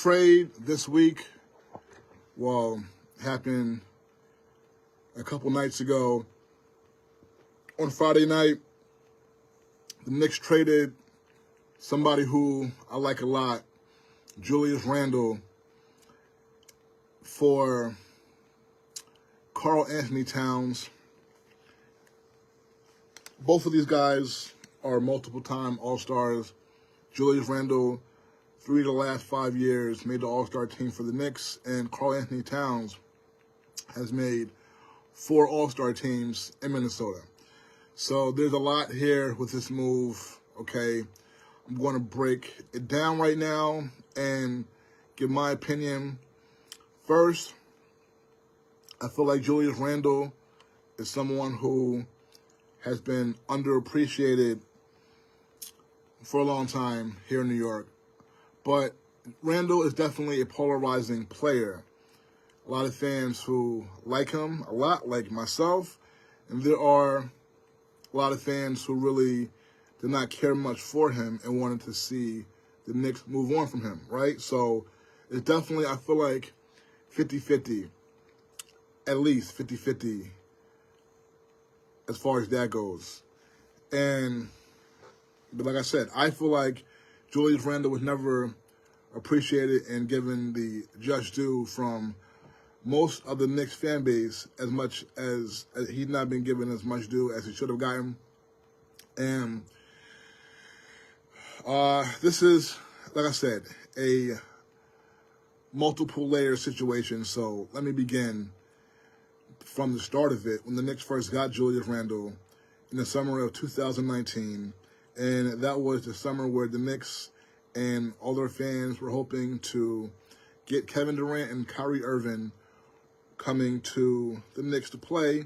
trade this week, happened a couple nights ago. On Friday night, the Knicks traded somebody who I like a lot, Julius Randle, for Karl Anthony Towns. Both of these guys are multiple-time All-Stars. Julius Randle, 3 of the last 5 years, made the All-Star team for the Knicks, and Karl Anthony Towns has made 4 All-Star teams in Minnesota. So there's a lot here with this move, okay? I'm going to break it down right now and give my opinion. First, I feel like Julius Randle is someone who has been underappreciated for a long time here in New York. But Randle is definitely a polarizing player. A lot of fans who like him a lot, like myself, and there are a lot of fans who really did not care much for him and wanted to see the Knicks move on from him, right? So it's definitely, I feel like, 50-50, at least 50-50 as far as that goes. But like I said, I feel like Julius Randle was never appreciated and given the just due from most of the Knicks fan base, as much as he's not been given as much due as he should have gotten. And this is, like I said, a multiple layer situation. So let me begin from the start of it, when the Knicks first got Julius Randle in the summer of 2019. And that was the summer where the Knicks and all their fans were hoping to get Kevin Durant and Kyrie Irving coming to the Knicks to play.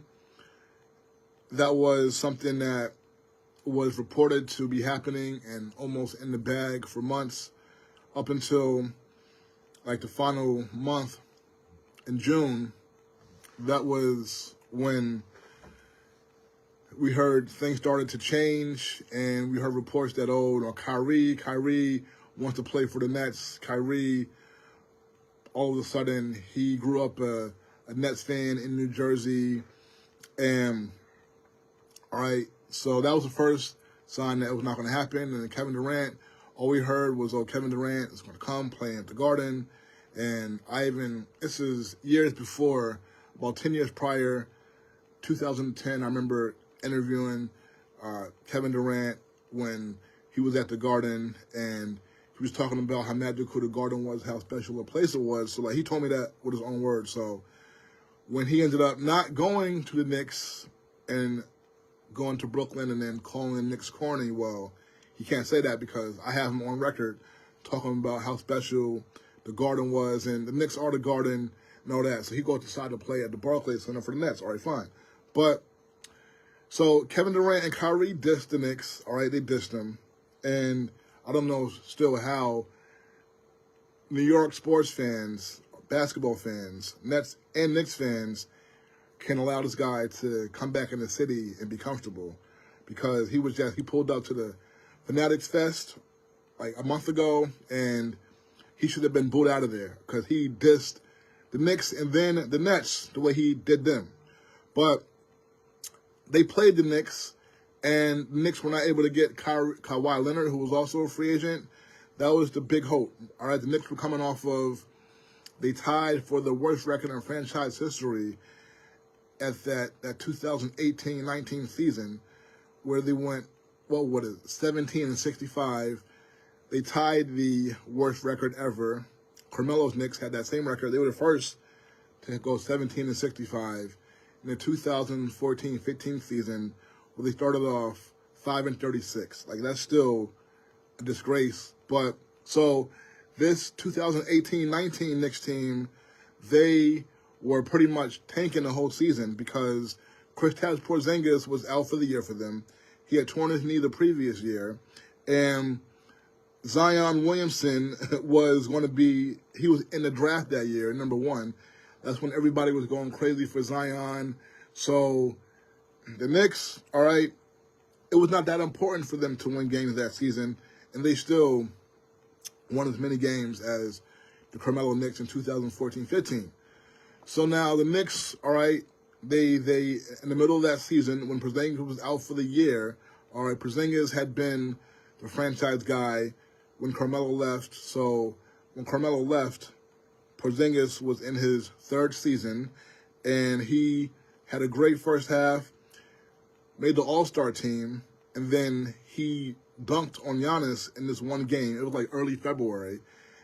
That was something that was reported to be happening and almost in the bag for months, up until like the final month in June. That was when we heard things started to change, and we heard reports that, Kyrie wants to play for the Nets. Kyrie, all of a sudden, he grew up a Nets fan in New Jersey. And, all right, so that was the first sign that it was not going to happen. And then Kevin Durant, all we heard was, Kevin Durant is going to come play at the Garden. And this is years before, about 10 years prior, 2010, I remember interviewing Kevin Durant when he was at the Garden, and he was talking about how magical the Garden was, how special a place it was. So, he told me that with his own words. So, when he ended up not going to the Knicks and going to Brooklyn and then calling the Knicks corny, he can't say that because I have him on record talking about how special the Garden was, and the Knicks are the Garden and all that. So, he goes to decide to play at the Barclays Center for the Nets. All right, fine. But so Kevin Durant and Kyrie dissed the Knicks. All right, they dissed them. And I don't know still how New York sports fans, basketball fans, Nets and Knicks fans can allow this guy to come back in the city and be comfortable, because he pulled up to the Fanatics Fest like a month ago, and he should have been booed out of there because he dissed the Knicks and then the Nets the way he did them. But they played the Knicks, and the Knicks were not able to get Kawhi Leonard, who was also a free agent. That was the big hope. All right, the Knicks were coming off of, they tied for the worst record in franchise history at that 2018-19 season, where they went, 17-65. They tied the worst record ever. Carmelo's Knicks had that same record. They were the first to go 17-65. In the 2014-15 season, where they started off 5-36. That's still a disgrace. But so this 2018-19 Knicks team, they were pretty much tanking the whole season because Kristaps Porzingis was out for the year for them. He had torn his knee the previous year, and Zion Williamson was he was in the draft that year, number 1. That's when everybody was going crazy for Zion. So the Knicks, all right, it was not that important for them to win games that season, and they still won as many games as the Carmelo Knicks in 2014-15. So now the Knicks, all right, they in the middle of that season when Porzingis was out for the year, all right, Porzingis had been the franchise guy when Carmelo left. So when Carmelo left, Porzingis was in his third season, and he had a great first half, made the All-Star team, and then he dunked on Giannis in this one game. It was like early February,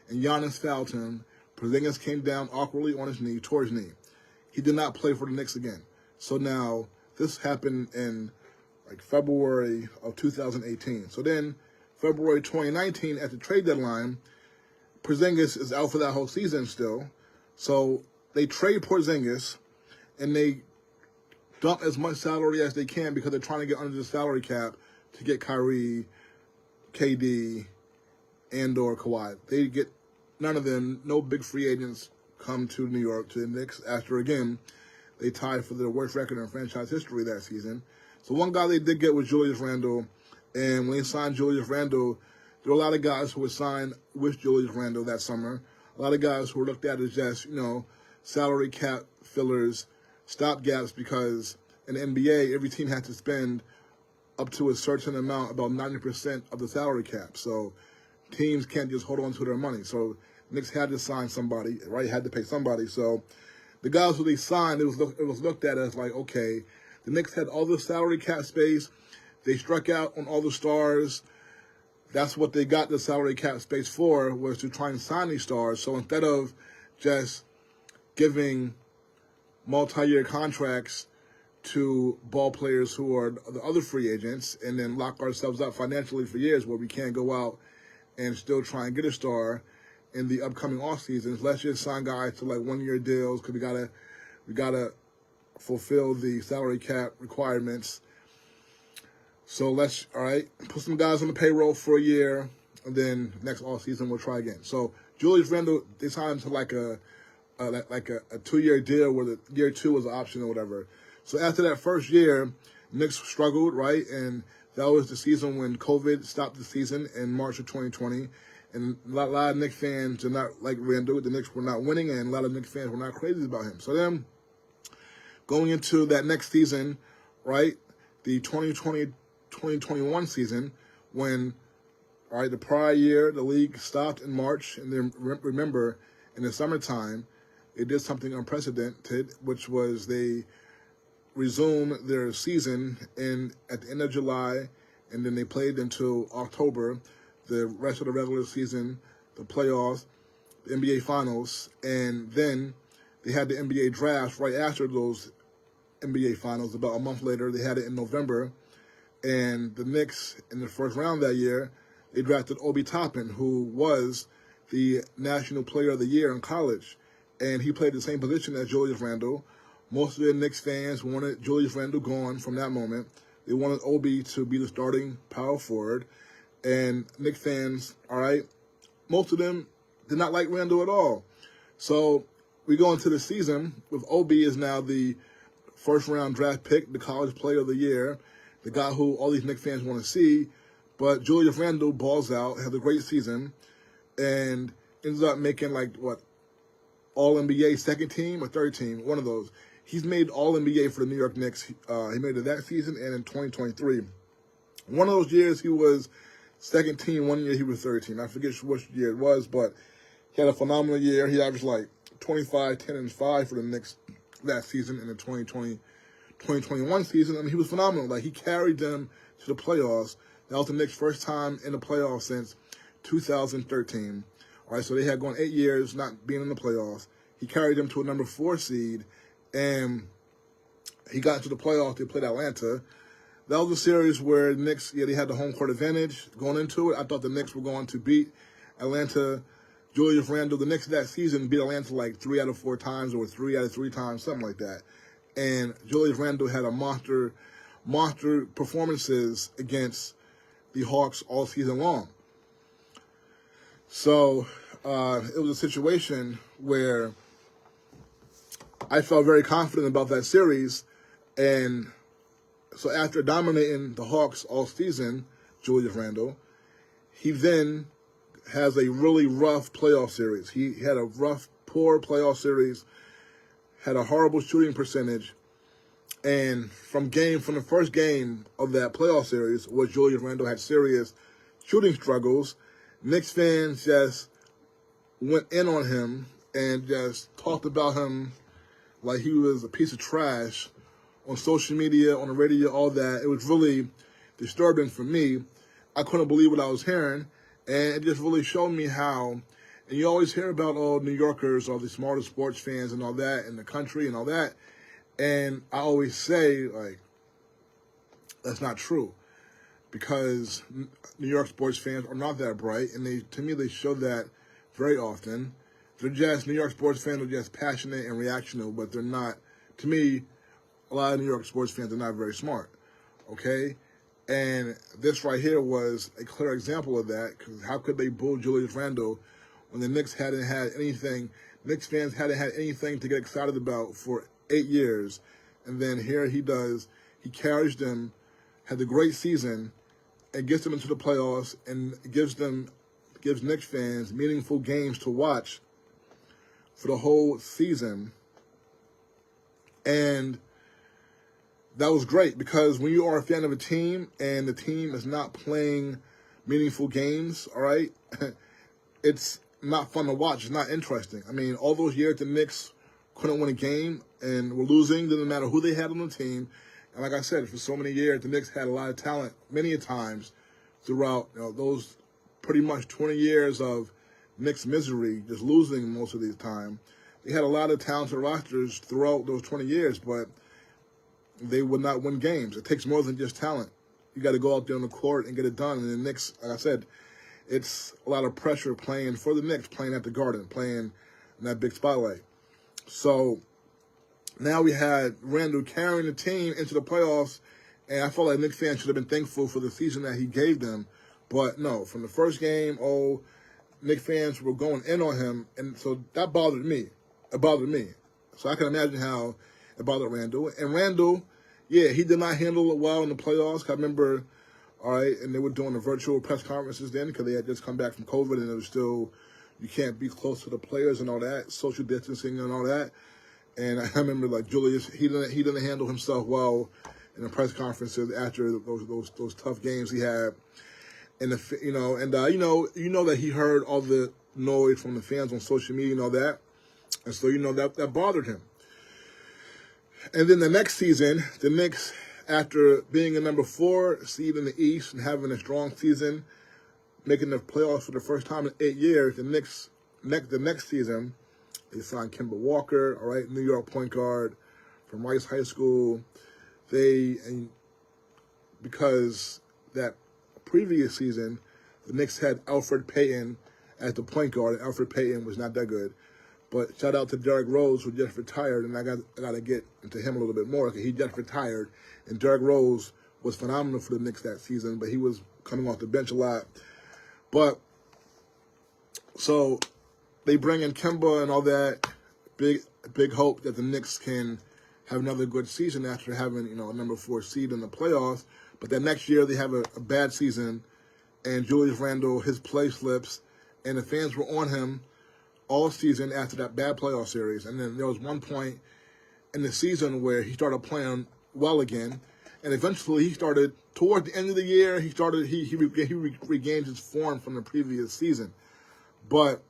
and Giannis fouled him. Porzingis came down awkwardly on his knee, tore his knee. He did not play for the Knicks again. So now this happened in like February of 2018. So then February 2019 at the trade deadline, Porzingis is out for that whole season still. So they trade Porzingis and they dump as much salary as they can because they're trying to get under the salary cap to get Kyrie, KD, and/or Kawhi. They get none of them, no big free agents come to New York, to the Knicks, after, again, they tied for their worst record in franchise history that season. So one guy they did get was Julius Randle, and when they signed Julius Randle, there were a lot of guys who were signed with Julius Randle that summer. A lot of guys who were looked at as just, salary cap fillers, stopgaps, because in the NBA, every team had to spend up to a certain amount, about 90% of the salary cap. So teams can't just hold on to their money. So Knicks had to sign somebody, right? Had to pay somebody. So the guys who they signed, it was looked at as like, okay, the Knicks had all the salary cap space. They struck out on all the stars. That's what they got the salary cap space for, was to try and sign these stars. So instead of just giving multi-year contracts to ball players who are the other free agents and then lock ourselves up financially for years where we can't go out and still try and get a star in the upcoming off seasons, let's just sign guys to like 1-year deals because we gotta fulfill the salary cap requirements. So let's put some guys on the payroll for a year, and then next off season we'll try again. So Julius Randle, they signed him to like a 2-year deal where the year 2 was an option or whatever. So after that first year, Knicks struggled, right? And that was the season when COVID stopped the season in March of 2020. And a lot of Knicks fans did not like Randle. The Knicks were not winning, and a lot of Knicks fans were not crazy about him. So then, going into that next season, right, the 2020-2021 season, when, the prior year, the league stopped in March, and then remember, in the summertime, they did something unprecedented, which was they resumed their season at the end of July, and then they played until October, the rest of the regular season, the playoffs, the NBA Finals, and then they had the NBA draft right after those NBA Finals. About a month later, they had it in November, and the Knicks, in the first round that year, they drafted Obi Toppin, who was the National Player of the Year in college, and he played the same position as Julius Randle. Most of the Knicks fans wanted Julius Randle gone from that moment. They wanted Obi to be the starting power forward. And Knicks fans, most of them did not like Randle at all. So we go into the season with Obi is now the first-round draft pick, the college player of the year, the guy who all these Knicks fans want to see. But Julius Randle balls out, has a great season, and ends up making All-NBA second team or third team, one of those. He's made All-NBA for the New York Knicks. He made it that season and in 2023. One of those years he was second team, 1 year he was third team. I forget which year it was, but he had a phenomenal year. He averaged 25, 10, and 5 for the Knicks that season in the 2020-2021 season. I mean, he was phenomenal. He carried them to the playoffs. That was the Knicks' first time in the playoffs since 2013. So they had gone 8 years not being in the playoffs. He carried them to a number 4 seed, and he got into the playoffs. They played Atlanta. That was a series where the Knicks, they had the home court advantage going into it. I thought the Knicks were going to beat Atlanta. Julius Randle, the Knicks that season beat Atlanta 3 out of 4 times or 3 out of 3 times, something like that. And Julius Randle had a monster performances against the Hawks all season long. So it was a situation where I felt very confident about that series, and so after dominating the Hawks all season, Julius Randle, he then has a really rough playoff series. He had a rough, poor playoff series, had a horrible shooting percentage, and from the first game of that playoff series, where Julius Randle had serious shooting struggles, Knicks fans just went in on him and just talked about him like he was a piece of trash on social media, on the radio, all that. It was really disturbing for me. I couldn't believe what I was hearing, and it just really showed me how, and you always hear about all New Yorkers, all the smartest sports fans and all that in the country and all that, and I always say, like, that's not true, because New York sports fans are not that bright, and to me, they show that very often. New York sports fans are just passionate and reactionary, but they're not, to me, a lot of New York sports fans are not very smart, okay? And this right here was a clear example of that, because how could they boo Julius Randle when the Knicks fans hadn't had anything to get excited about for 8 years, and then here he carries them, had a great season, and gets them into the playoffs, and gives Knicks fans meaningful games to watch for the whole season. And that was great, because when you are a fan of a team and the team is not playing meaningful games, all right, it's not fun to watch. It's not interesting. I mean, all those years the Knicks couldn't win a game and were losing, didn't matter who they had on the team. And like I said, for so many years, the Knicks had a lot of talent many a times throughout those pretty much 20 years of Knicks misery, just losing most of these time. They had a lot of talented rosters throughout those 20 years, but they would not win games. It takes more than just talent. You got to go out there on the court and get it done. And the Knicks, like I said, it's a lot of pressure playing for the Knicks, playing at the Garden, playing in that big spotlight. So now we had Randle carrying the team into the playoffs, and I felt like Knicks fans should have been thankful for the season that he gave them. But no, from the first game, Knicks fans were going in on him, and so that bothered me. It bothered me. So I can imagine how it bothered Randle. And Randle, yeah, he did not handle it well in the playoffs. I remember, all right, and they were doing the virtual press conferences then because they had just come back from COVID, and it was still, you can't be close to the players and all that, social distancing and all that. And I remember, like, Julius, he didn't handle himself well in the press conferences after those tough games he had. And you know that he heard all the noise from the fans on social media and all that, and so that bothered him. And then the next season, the Knicks, after being a number 4 seed in the East and having a strong season, making the playoffs for the first time in 8 years, the next season, they signed Kemba Walker, all right, New York point guard from Rice High School. Because that previous season, the Knicks had Alfred Payton as the point guard, and Alfred Payton was not that good. But shout out to Derrick Rose, who just retired, and I got to get into him a little bit more, because he just retired, and Derrick Rose was phenomenal for the Knicks that season, but he was coming off the bench a lot. But, so, they bring in Kemba and all that, big hope that the Knicks can have another good season after having, a number 4 seed in the playoffs. But then next year they have a bad season, and Julius Randle, his play slips, and the fans were on him all season after that bad playoff series. And then there was one point in the season where he started playing well again, and eventually he started, toward the end of the year, he regained his form from the previous season. But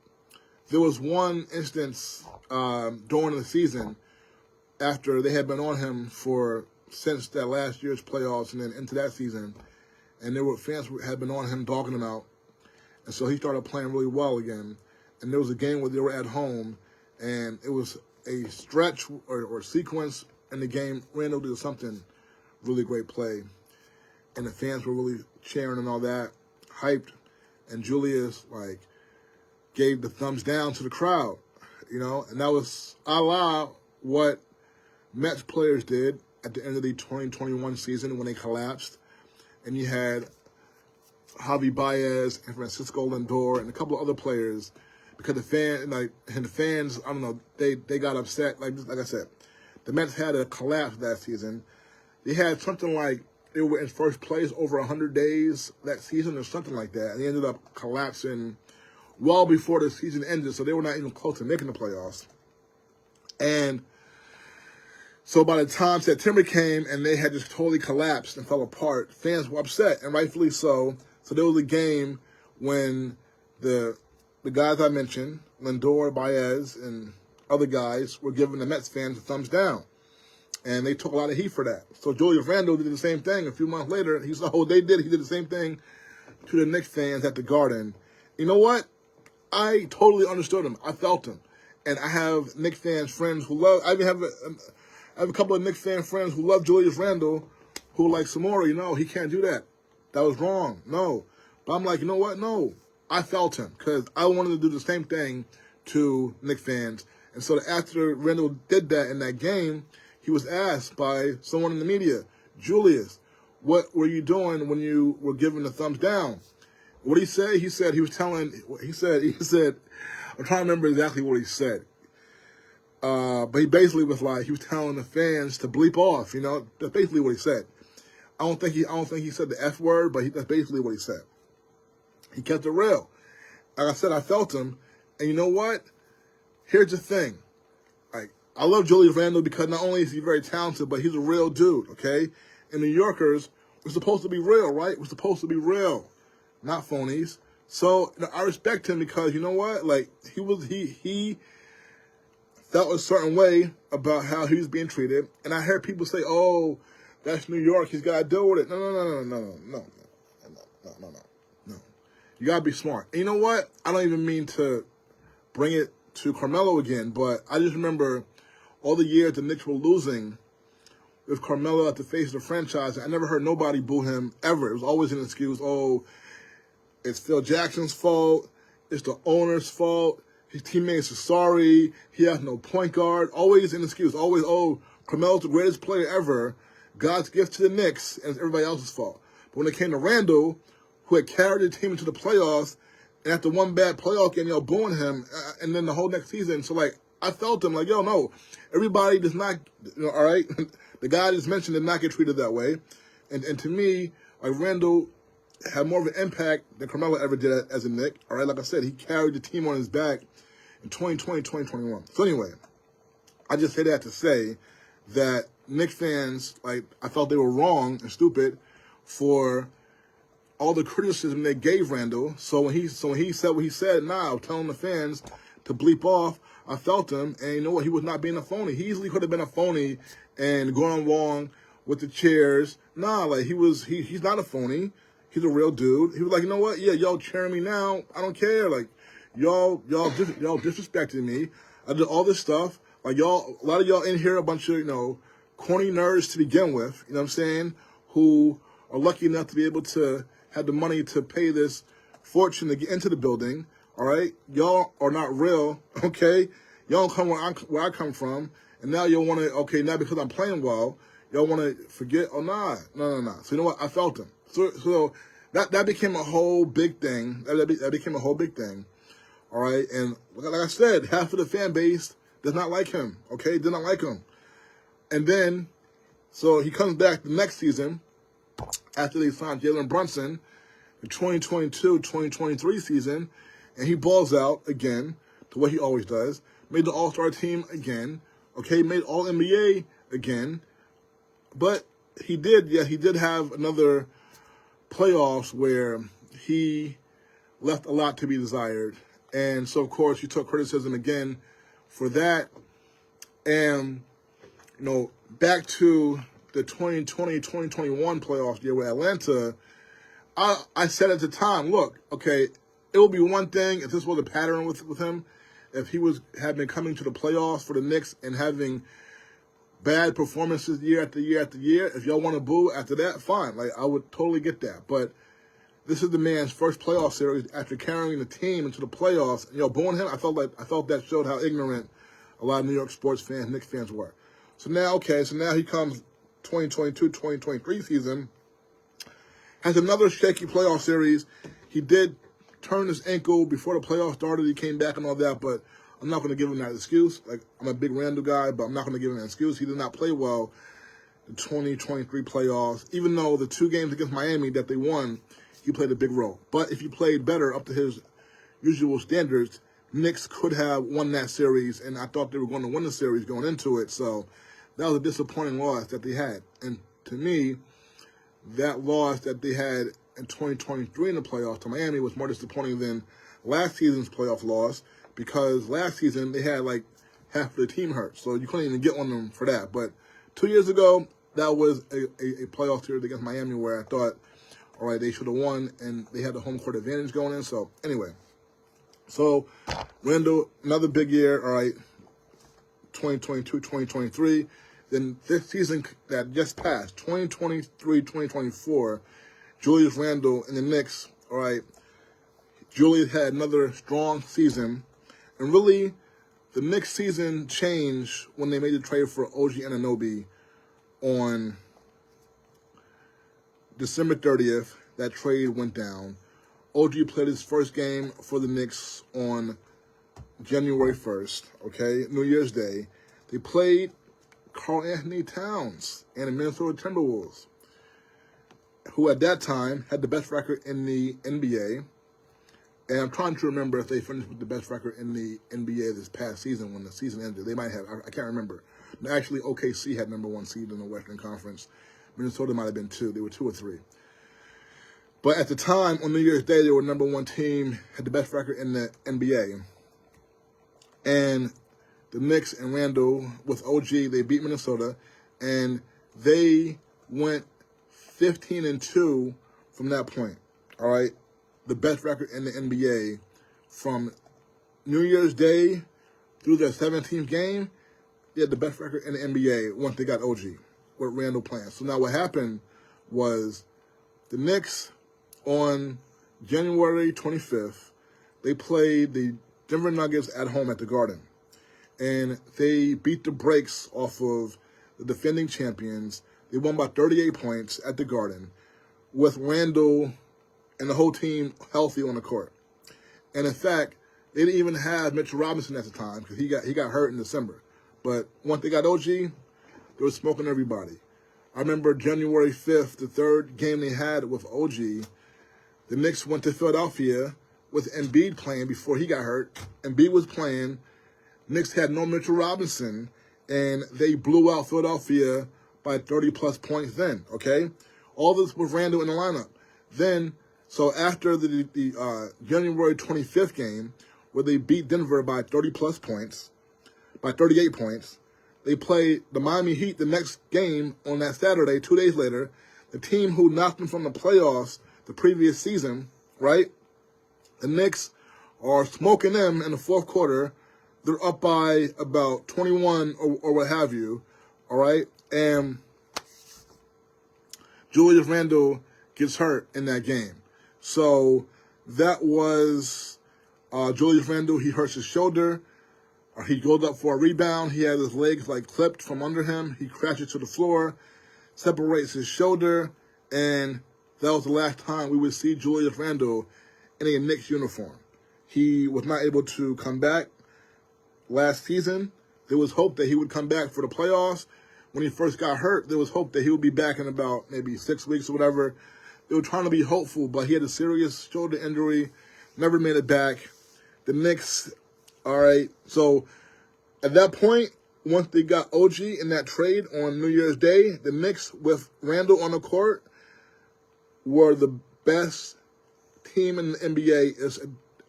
there was one instance during the season after they had been on him since that last year's playoffs and then into that season, and fans had been on him, dogging him out, and so he started playing really well again. And there was a game where they were at home, and it was a stretch or sequence in the game. Randle did something really great play, and the fans were really cheering and all that, hyped, and Julius gave the thumbs down to the crowd, and that was a la what Mets players did at the end of the 2021 season when they collapsed, and you had Javi Baez and Francisco Lindor and a couple of other players, because the fans, I don't know, they got upset. Like I said, the Mets had a collapse that season. They had something like, they were in first place over 100 days that season or something like that, and they ended up collapsing well before the season ended, so they were not even close to making the playoffs. And so by the time September came and they had just totally collapsed and fell apart, fans were upset, and rightfully so. So there was a game when the guys I mentioned, Lindor, Baez, and other guys, were giving the Mets fans a thumbs down. And they took a lot of heat for that. So Julius Randle did the same thing a few months later. He saw what they did. He did the same thing to the Knicks fans at the Garden. You know what? I totally understood him. I felt him. And I have Knicks fans, friends who love... I have a couple of Knicks fan friends who love Julius Randle who are like, Samora, he can't do that. That was wrong. No. But I'm like, you know what? No. I felt him because I wanted to do the same thing to Knicks fans. And so after Randle did that in that game, he was asked by someone in the media, Julius, what were you doing when you were giving the thumbs down? What did he say? He said, I'm trying to remember exactly what he said. But he basically was like, he was telling the fans to bleep off, that's basically what he said. I don't think he said the F word, but that's basically what he said. He kept it real. Like I said, I felt him. And you know what? Here's the thing. I love Julius Randle because not only is he very talented, but he's a real dude, okay? And New Yorkers, we're supposed to be real, right? We're supposed to be real, not phonies. So I respect him because you know what? He felt a certain way about how he was being treated. And I heard people say, oh, that's New York. He's got to deal with it. No. You got to be smart. And you know what? I don't even mean to bring it to Carmelo again, but I just remember all the years the Knicks were losing with Carmelo at the face of the franchise. I never heard nobody boo him ever. It was always an excuse. Oh, it's Phil Jackson's fault. It's the owner's fault. His teammates are sorry. He has no point guard. Always an excuse. Always, oh, Carmelo's the greatest player ever. God's gift to the Knicks, and it's everybody else's fault. But when it came to Randle, who had carried the team into the playoffs, and after one bad playoff game, booing him, and then the whole next season. So, I felt him no, everybody does not, all right? The guy I just mentioned did not get treated that way. And to me, Randle had more of an impact than Carmelo ever did as a Knick, all right? Like I said, he carried the team on his back in 2020, 2021. So anyway, I just say that to say that Knicks fans, I felt they were wrong and stupid for all the criticism they gave Randle. So when he said what he said now, telling the fans to bleep off, I felt him, and you know what? He was not being a phony. He easily could have been a phony and going along with the cheers. Nah, he's not a phony. He's a real dude. He was like, you know what? Yeah, y'all cheering me now. I don't care. Y'all disrespected me. I did all this stuff. A lot of y'all in here, a bunch of, corny nerds to begin with, you know what I'm saying, who are lucky enough to be able to have the money to pay this fortune to get into the building, all right? Y'all are not real, okay? Y'all don't come where I come from, and now y'all want to, now because I'm playing well, y'all want to forget, no. So you know what? I felt him. So that became a whole big thing. That became a whole big thing, all right? And like I said, half of the fan base does not like him, okay? Did not like him. And then, so he comes back the next season after they signed Jalen Brunson, the 2022-2023 season, and he balls out again to what he always does. Made the All-Star team again, okay? Made All-NBA again. But he did have another playoffs where he left a lot to be desired. And so, of course, he took criticism again for that. And, back to the 2020-2021 playoffs year with Atlanta, I said at the time, look, okay, it would be one thing if this was a pattern with him, if he had been coming to the playoffs for the Knicks and having bad performances year after year after year. If y'all want to boo after that, fine. I would totally get that. But this is the man's first playoff series after carrying the team into the playoffs. And booing him, I felt that showed how ignorant a lot of New York sports fans, Knicks fans were. So now he comes 2022-2023 season, has another shaky playoff series. He did turn his ankle before the playoffs started. He came back and all that, but I'm not going to give him that excuse. I'm a big Randle guy, but I'm not going to give him that excuse. He did not play well the 2023 playoffs, even though the 2 games against Miami that they won, he played a big role. But if he played better up to his, usual standards, Knicks could have won that series, and I thought they were going to win the series going into it. So that was a disappointing loss that they had. And to me, that loss that they had in 2023 in the playoffs to Miami was more disappointing than last season's playoff loss, because last season they had like half of the team hurt, so you couldn't even get on them for that. But 2 years ago, that was a playoff series against Miami where I thought, all right, they should have won, and they had the home court advantage going in. So anyway, so Randle, another big year, all right, 2022, 2023. Then this season that just passed, 2023, 2024, Julius Randle and the Knicks, all right, Julius had another strong season. And really, the Knicks season changed when they made the trade for OG Anunoby on December 30th. That trade went down. OG played his first game for the Knicks on January 1st, okay, New Year's Day. They played Karl Anthony Towns and the Minnesota Timberwolves, who at that time had the best record in the NBA. And I'm trying to remember if they finished with the best record in the NBA this past season when the season ended. They might have. I can't remember. Actually, OKC had #1 seed in the Western Conference. Minnesota might have been 2. They were 2 or 3. But at the time, on New Year's Day, they were #1 team, had the best record in the NBA. And the Knicks and Randle with OG, they beat Minnesota, and they went 15-2 from that point. All right, the best record in the NBA from New Year's Day through their 17th game. They had the best record in the NBA once they got OG with Randle playing. So now what happened was the Knicks on January 25th, they played the Denver Nuggets at home at the Garden. And they beat the brakes off of the defending champions. They won by 38 points at the Garden with Randle and the whole team healthy on the court. And in fact, they didn't even have Mitchell Robinson at the time because he got hurt in December. But once they got OG, they were smoking everybody. I remember January 5th, the third game they had with OG, the Knicks went to Philadelphia with Embiid playing before he got hurt. Embiid was playing. Knicks had no Mitchell Robinson, and they blew out Philadelphia by 30-plus points then, okay? All this with Randle in the lineup. Then, so after the January 25th game, where they beat Denver by 30-plus points, by 38 points, they played the Miami Heat the next game on that Saturday, 2 days later, the team who knocked them from the playoffs the previous season, right? The Knicks are smoking them in the fourth quarter. They're up by about 21 or what have you, all right? And Julius Randle gets hurt in that game. So that was Julius Randle. He hurts his shoulder. He goes up for a rebound. He has his legs like clipped from under him. He crashes to the floor, separates his shoulder, and that was the last time we would see Julius Randle in a Knicks uniform. He was not able to come back last season. There was hope that he would come back for the playoffs. When he first got hurt, there was hope that he would be back in about maybe 6 weeks or whatever. They were trying to be hopeful, but he had a serious shoulder injury, never made it back. The Knicks, all right, so at that point, once they got OG in that trade on New Year's Day, the Knicks with Randle on the court were the best team in the NBA. It's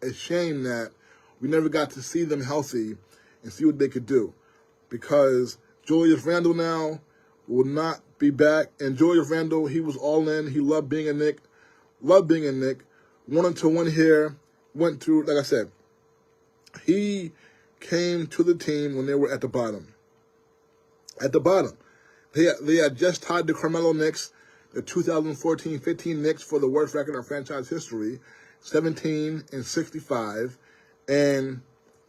a shame that we never got to see them healthy and see what they could do, because Julius Randle now will not be back. And Julius Randle, he was all in. He loved being a Knick. Wanted to win here. Went through, like I said, he came to the team when they were at the bottom. At the bottom. They had just tied the Carmelo Knicks, the 2014-15 Knicks, for the worst record in franchise history, 17-65. And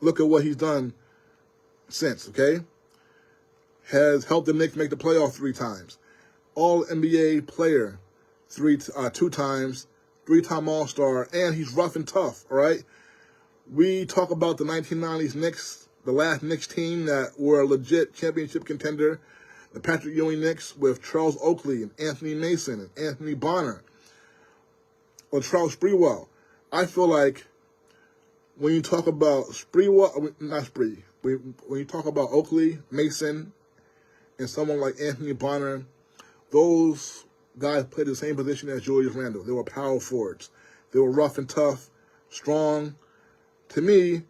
look at what he's done since, okay? Has helped the Knicks make the playoff 3 times. All-NBA player 2 times, 3-time All-Star, and he's rough and tough, all right? We talk about the 1990s Knicks, the last Knicks team that were a legit championship contender, the Patrick Ewing Knicks with Charles Oakley and Anthony Mason and Anthony Bonner, or Charles Sprewell. I feel like when you talk about when you talk about Oakley, Mason, and someone like Anthony Bonner, those guys played the same position as Julius Randle. They were power forwards. They were rough and tough, strong. To me,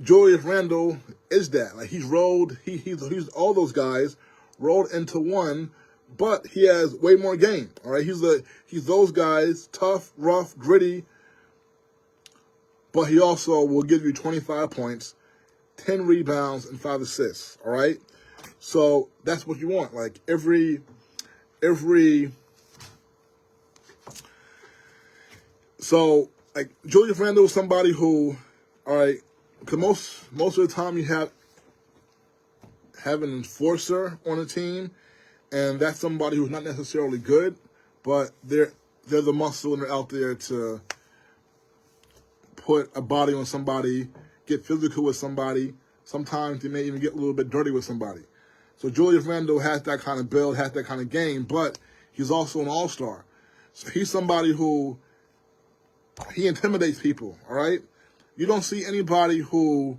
Julius Randle is that. Like, he's all those guys rolled into one, but he has way more game. All right, he's those guys, tough, rough, gritty, but he also will give you 25 points, 10 rebounds, and 5 assists. All right, so that's what you want. Like so like Julius Randle is somebody who, all right, because most of the time you have an enforcer on a team, and that's somebody who's not necessarily good, but they're the muscle and they're out there to put a body on somebody, get physical with somebody. Sometimes they may even get a little bit dirty with somebody. So Julius Randle has that kind of build, has that kind of game, but he's also an all-star. So he's somebody who, he intimidates people, all right? You don't see anybody who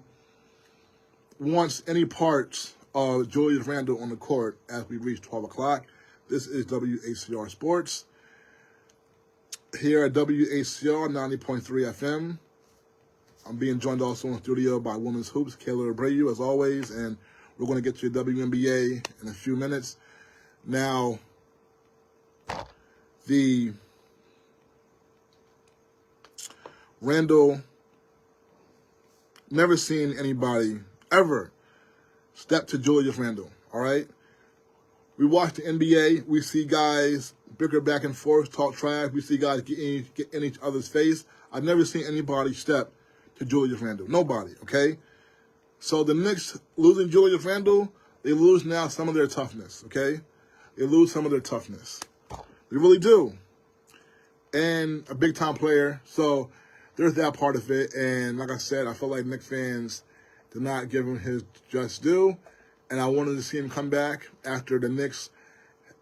wants any parts of Julius Randle on the court as we reach 12 o'clock. This is WACR Sports here at WACR 90.3 FM. I'm being joined also in the studio by Women's Hoops, Kayla Abreu, as always, and we're going to get to WNBA in a few minutes. Now, the Randle, never seen anybody ever step to Julius Randle, all right? We watch the NBA. We see guys bicker back and forth, talk trash. We see guys get in each other's face. I've never seen anybody step to Julius Randle. Nobody, okay? So the Knicks losing Julius Randle, they lose now some of their toughness, okay? They lose some of their toughness. They really do. And a big-time player. So there's that part of it. And like I said, I feel like Knicks fans did not give him his just due. And I wanted to see him come back after the Knicks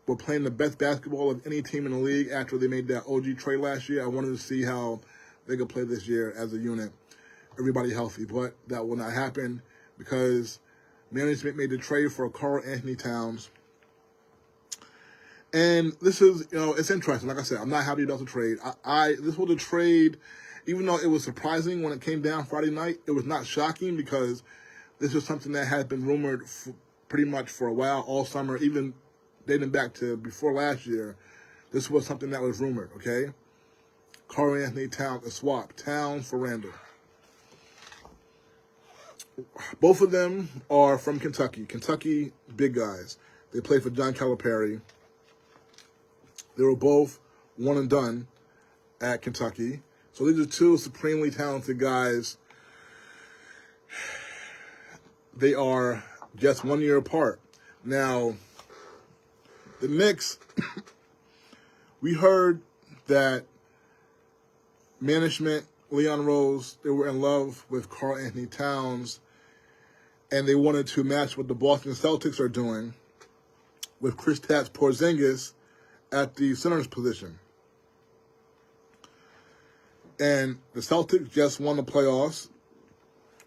were playing the best basketball of any team in the league after they made that OG trade last year. I wanted to see how they could play this year as a unit, everybody healthy. But that will not happen because management made the trade for Karl-Anthony Towns. And this is, it's interesting. Like I said, I'm not happy about the trade. This was a trade, even though it was surprising when it came down Friday night, it was not shocking because this was something that had been rumored pretty much for a while, all summer, even dating back to before last year. This was something that was rumored, okay? Karl-Anthony Towns, a swap. Towns for Randle. Both of them are from Kentucky. Kentucky, big guys. They played for John Calipari. They were both one and done at Kentucky. So these are two supremely talented guys. They are just 1 year apart. Now, the Knicks, we heard that management, Leon Rose, they were in love with Karl-Anthony Towns, and they wanted to match what the Boston Celtics are doing with Kristaps Porzingis at the center's position. And the Celtics just won the playoffs,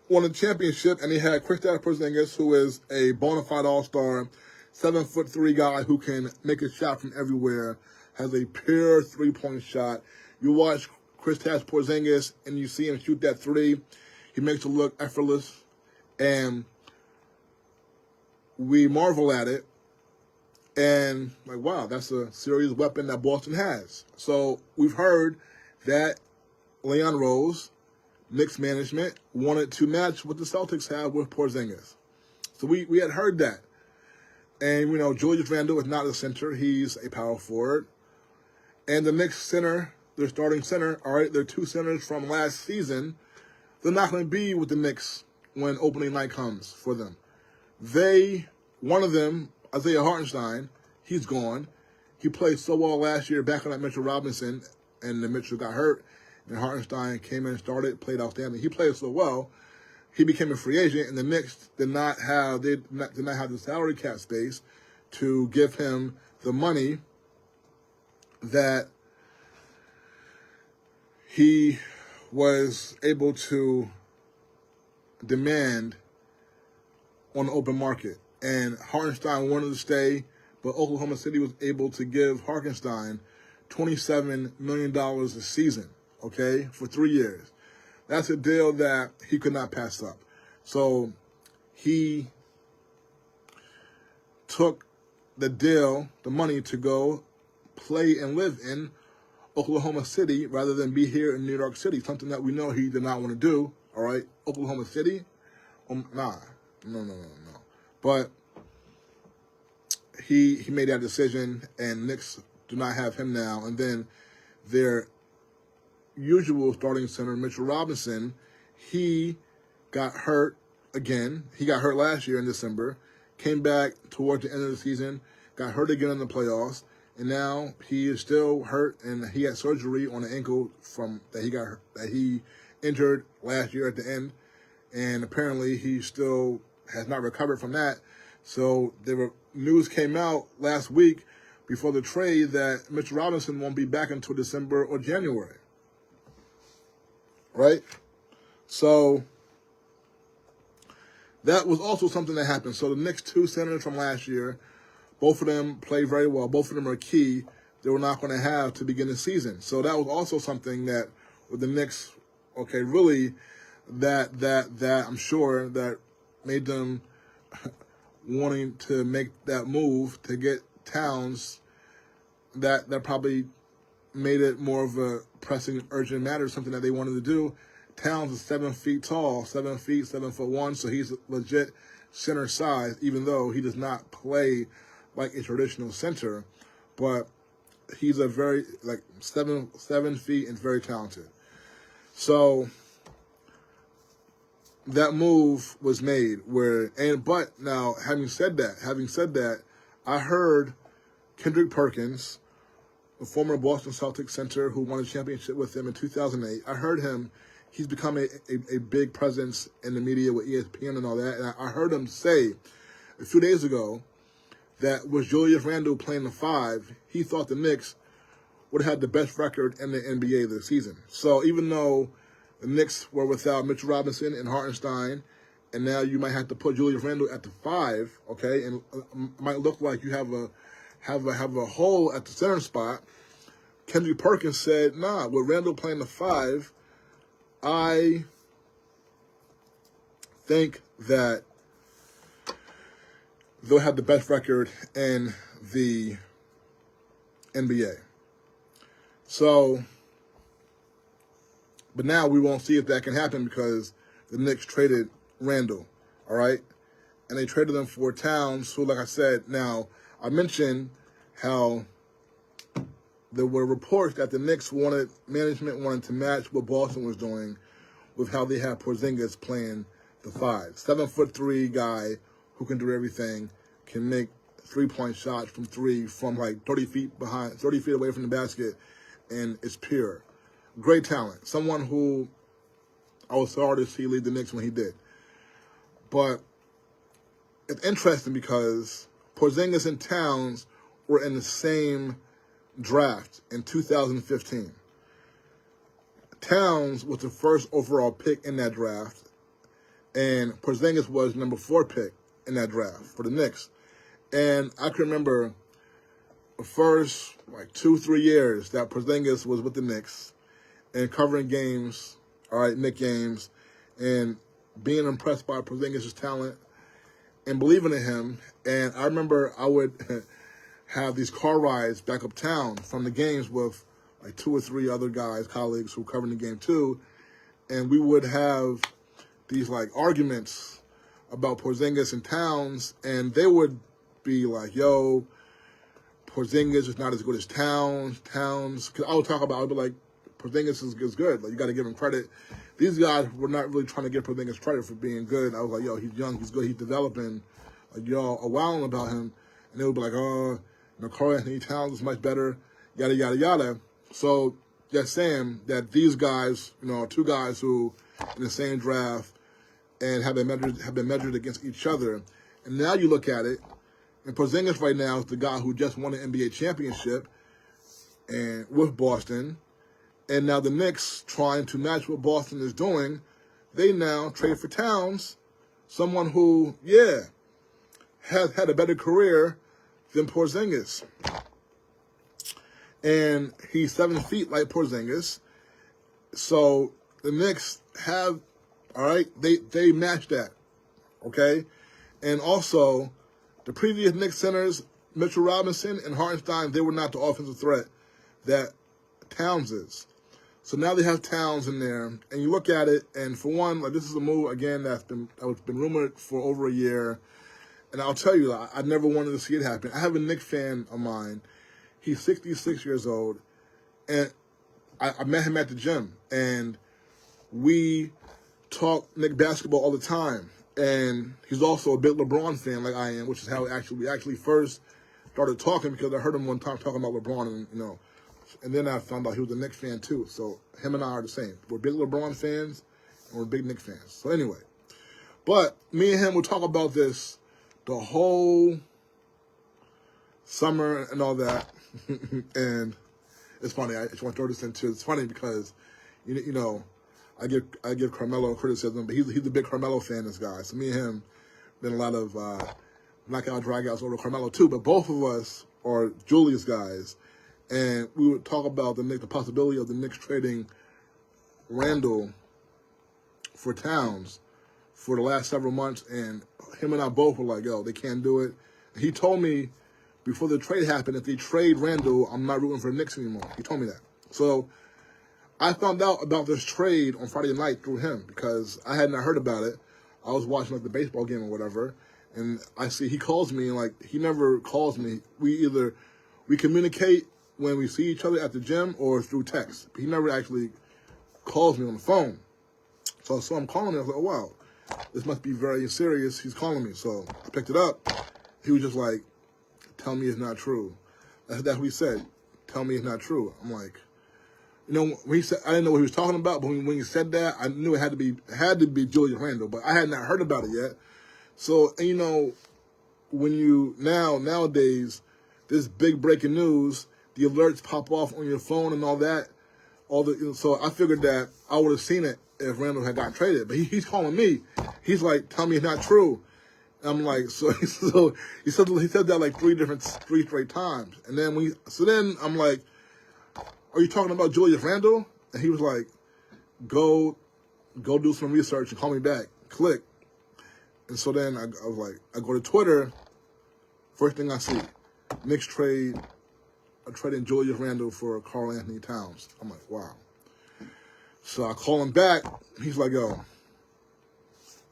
won a championship, and they had Kristaps Porzingis, who is a bona fide all-star, 7'3" guy who can make a shot from everywhere, has a pure three-point shot. You watch Kristaps Porzingis and you see him shoot that three, he makes it look effortless, and we marvel at it. And like, wow, that's a serious weapon that Boston has. So we've heard that Leon Rose, Knicks management, wanted to match what the Celtics have with Porzingis. So we had heard that. And, Julius Randle is not a center. He's a power forward. And the Knicks center, their starting center, all right, their two centers from last season, they're not going to be with the Knicks when opening night comes for them. One of them, Isaiah Hartenstein, he's gone. He played so well last year back on that Mitchell Robinson, and then Mitchell got hurt, and Hartenstein came in and started, played outstanding. He played so well, he became a free agent, and the Knicks did not have the salary cap space to give him the money that he was able to demand on the open market. And Hartenstein wanted to stay, but Oklahoma City was able to give Hartenstein $27 million a season, okay, for 3 years. That's a deal that he could not pass up. So he took the deal, the money, to go play and live in Oklahoma City rather than be here in New York City, something that we know he did not want to do, all right? Oklahoma City? No. But he made that decision, and Knicks do not have him now. And then their usual starting center, Mitchell Robinson, he got hurt again. He got hurt last year in December, came back towards the end of the season, got hurt again in the playoffs, and now he is still hurt, and he had surgery on the ankle that he injured last year at the end, and apparently he still has not recovered from that. So news came out last week before the trade that Mitchell Robinson won't be back until December or January. Right? So that was also something that happened. So the Knicks' two centers from last year, both of them play very well. Both of them are key. They were not going to have to begin the season. So that was also something that with the Knicks, okay, really that I'm sure that made them wanting to make that move to get Towns. That probably made it more of a pressing, urgent matter, something that they wanted to do. Towns is 7 feet tall, 7 feet, 7'1", so he's legit center size, even though he does not play like a traditional center, but he's a very, 7 feet and very talented. So that move was made but now, having said that, I heard Kendrick Perkins, the former Boston Celtics center who won a championship with them in 2008, I heard him. He's become a big presence in the media with ESPN and all that. And I heard him say a few days ago that with Julius Randle playing the 5, he thought the Knicks would have had the best record in the NBA this season. So even though the Knicks were without Mitchell Robinson and Hartenstein, and now you might have to put Julius Randle at the 5, okay, and it might look like you have a hole at the center spot. Kendrick Perkins said, nah, with Randle playing the 5, I think that they'll have the best record in the NBA. So, but now we won't see if that can happen because the Knicks traded Randle, all right? And they traded them for Towns, who, like I said, now, I mentioned how there were reports that the Knicks management wanted to match what Boston was doing with how they had Porzingis playing the 5. 7'3" guy who can do everything, can make 3-point shots from 3 from 30 feet away from the basket, and it's pure. Great talent. Someone who I was sorry to see leave the Knicks when he did. But it's interesting because Porzingis and Towns were in the same draft in 2015. Towns was the first overall pick in that draft, and Porzingis was number 4 pick in that draft for the Knicks. And I can remember the first 2-3 years that Porzingis was with the Knicks and covering games, all right, Knicks games, and being impressed by Porzingis' talent and believing in him. And I remember I would have these car rides back uptown from the games with 2 or 3 other guys, colleagues who covered the game too, and we would have these arguments about Porzingis and Towns, and they would be like, yo, Porzingis is not as good as Towns. Because I'd be like, Porzingis is good. You got to give him credit. These guys were not really trying to give Porzingis credit for being good. I was like, yo, he's young, he's good, he's developing. Y'all are wilding about him. And they would be like, oh, Carl Anthony Towns is much better, yada, yada, yada. So just saying that these guys, are 2 guys who in the same draft and have been measured against each other. And now you look at it, and Porzingis right now is the guy who just won an NBA championship and with Boston. And now the Knicks trying to match what Boston is doing. they now trade for Towns, someone who, yeah, has had a better career than Porzingis. And he's 7 feet like Porzingis. So the Knicks have, all right, they match that, okay? And also, the previous Knicks centers, Mitchell Robinson and Hartenstein, they were not the offensive threat that Towns is. So now they have Towns in there, and you look at it, and for one, like, this is a move, again, that's been rumored for over a year. And I'll tell you, I never wanted to see it happen. I have a Knicks fan of mine. He's 66 years old, and I met him at the gym, and we talk Knicks basketball all the time. And he's also a big LeBron fan like I am, which is how we actually first started talking, because I heard him one time talking about LeBron, and and then I found out he was a Knicks fan too. So him and I are the same. We're big LeBron fans, and we're big Knicks fans. So anyway, but me and him will talk about this the whole summer and all that. And it's funny. I just want to throw this in too. It's funny because, I give Carmelo criticism, but he's a big Carmelo fan, this guy. So me and him been a lot of knockout dragouts over Carmelo too. But both of us are Julius guys, and we would talk about the possibility of the Knicks trading Randle for Towns for the last several months, and him and I both were like, yo, they can't do it. And he told me before the trade happened, if they trade Randle, I'm not rooting for the Knicks anymore. He told me that. So I found out about this trade on Friday night through him, because I had not heard about it. I was watching like the baseball game or whatever, and I see he calls me, and like, he never calls me. We communicate when we see each other at the gym or through text. He never actually calls me on the phone. So I'm calling him. I was like, oh, wow, this must be very serious. He's calling me. So I picked it up. He was just like, tell me it's not true. That's what he said. Tell me it's not true. I'm like, when he said, I didn't know what he was talking about, but when he said that, I knew it had to be Julius Randle, but I had not heard about it yet. So, and when you nowadays, this big breaking news, the alerts pop off on your phone and all that, so I figured that I would have seen it if Randle had gotten traded. But he's calling me. He's like, tell me it's not true. And I'm like, so he said that like three straight times. And then then I'm like, are you talking about Julius Randle? And he was like, go do some research and call me back. Click. And so then I was like, I go to Twitter. First thing I see, Knicks trading Julius Randle for Karl Anthony Towns. I'm like, wow. So I call him back. He's like, yo,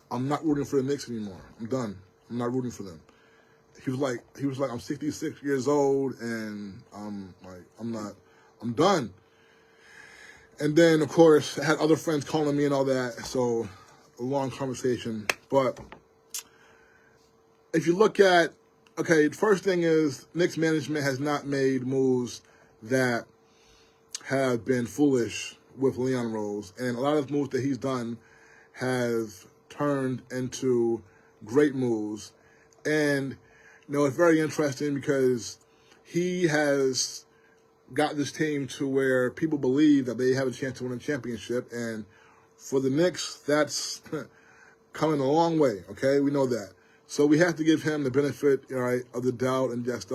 I'm not rooting for the Knicks anymore. I'm done. I'm not rooting for them. He was like, I'm 66 years old, and I'm done. And then, of course, I had other friends calling me and all that, so a long conversation. But if you look at, okay, the first thing is Knicks management has not made moves that have been foolish with Leon Rose. And a lot of moves that he's done have turned into great moves. And, it's very interesting because he has got this team to where people believe that they have a chance to win a championship. And for the Knicks, that's coming a long way, okay? We know that. So we have to give him the benefit, all right, of the doubt, and just,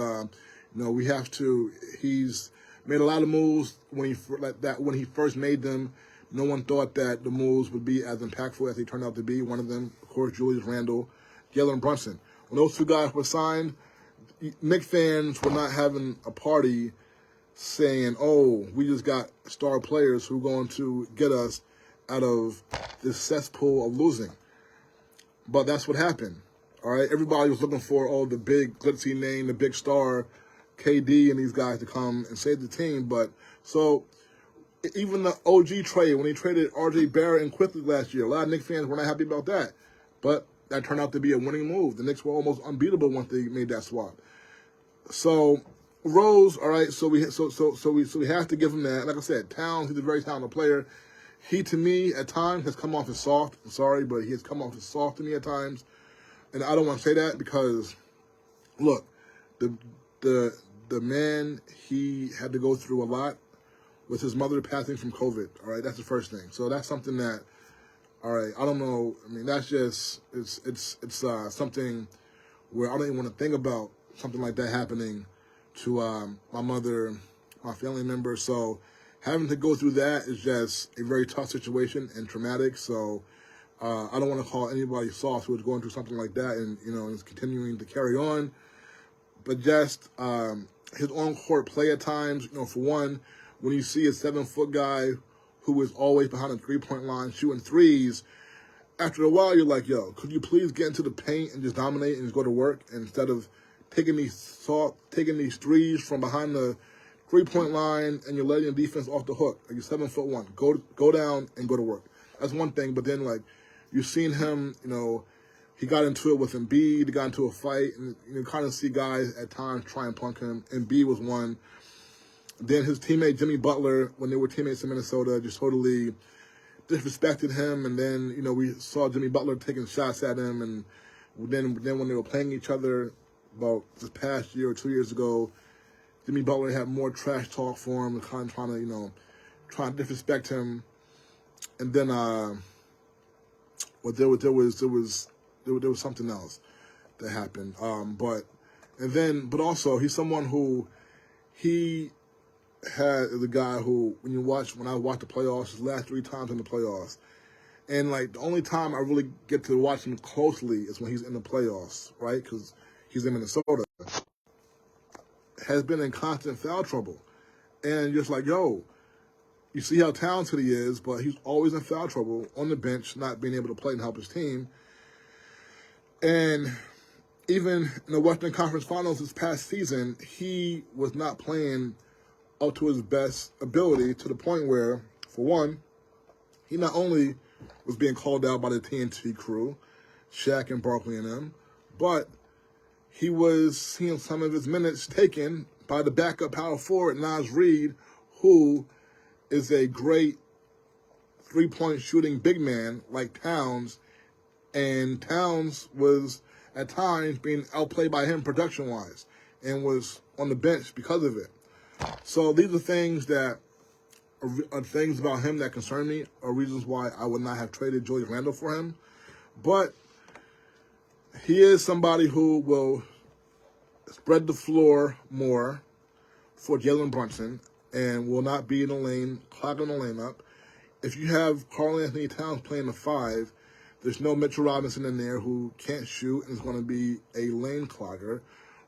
we have to. He's made a lot of moves when he first made them. No one thought that the moves would be as impactful as they turned out to be. One of them, of course, Julius Randle, Jalen Brunson. When those two guys were signed, Knicks fans were not having a party saying, oh, we just got star players who are going to get us out of this cesspool of losing. But that's what happened. All right, everybody was looking for, the big glitzy name, the big star, KD and these guys to come and save the team. But so even the OG trade, when he traded RJ Barrett and Quickly last year, a lot of Knicks fans were not happy about that. But that turned out to be a winning move. The Knicks were almost unbeatable once they made that swap. So Rose, all right, so we have to give him that. Like I said, Towns, he's a very talented player. He, to me, at times has come off as soft. I'm sorry, but he has come off as soft to me at times. And I don't want to say that because, look, the man, he had to go through a lot with his mother passing from COVID. All right, that's the first thing. So that's something that All right, I don't know. I mean, that's just it's something where I don't even want to think about something like that happening to my mother, my family member. So having to go through that is just a very tough situation and traumatic. So I don't want to call anybody soft who is going through something like that and, is continuing to carry on. But just his on-court play at times, for one, when you see a 7-foot guy who is always behind the three-point line shooting threes, after a while you're like, yo, could you please get into the paint and just dominate and just go to work instead of taking these threes from behind the three-point line and you're letting the defense off the hook. Like, you're 7'1". Go down and go to work. That's one thing. But then, like, you've seen him, he got into it with Embiid. He got into a fight. And you kind of see guys at times try and punk him. Embiid was one. Then his teammate, Jimmy Butler, when they were teammates in Minnesota, just totally disrespected him. And then, we saw Jimmy Butler taking shots at him. And then when they were playing each other about this past year or 2 years ago, Jimmy Butler had more trash talk for him and kind of trying to disrespect him. And then, there was something else that happened. But also he's someone who he is a guy who when I watch the playoffs, his last 3 times in the playoffs, and like the only time I really get to watch him closely is when he's in the playoffs, right? Because he's in Minnesota, has been in constant foul trouble. And just like, yo, you see how talented he is, but he's always in foul trouble on the bench, not being able to play and help his team. And even in the Western Conference Finals this past season, he was not playing up to his best ability to the point where, for one, he not only was being called out by the TNT crew, Shaq and Barkley and them, but he was seeing some of his minutes taken by the backup power forward, Naz Reid, who is a great three-point shooting big man like Towns, and Towns was at times being outplayed by him production-wise and was on the bench because of it. So these are things that are things about him that concern me, or reasons why I would not have traded Julius Randle for him. But he is somebody who will spread the floor more for Jalen Brunson and will not be in the lane, clogging the lane up. If you have Karl-Anthony Towns playing the 5, there's no Mitchell Robinson in there who can't shoot and is going to be a lane clogger.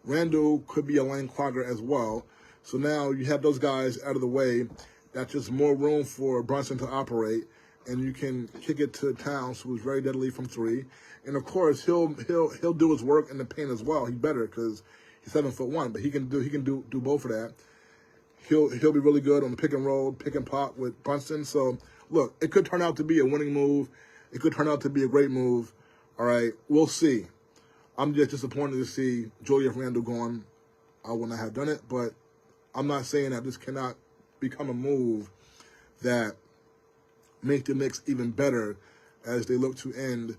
Randle could be a lane clogger as well. So now you have those guys out of the way. That's just more room for Brunson to operate, and you can kick it to Towns, who's very deadly from 3. And of course, he'll do his work in the paint as well. He better because he's 7'1", but he can do both of that. He'll be really good on the pick and roll, pick and pop with Brunson. So look, it could turn out to be a winning move. It could turn out to be a great move. All right, we'll see. I'm just disappointed to see Julius Randle gone. I would not have done it, but I'm not saying that this cannot become a move that make the Knicks even better as they look to end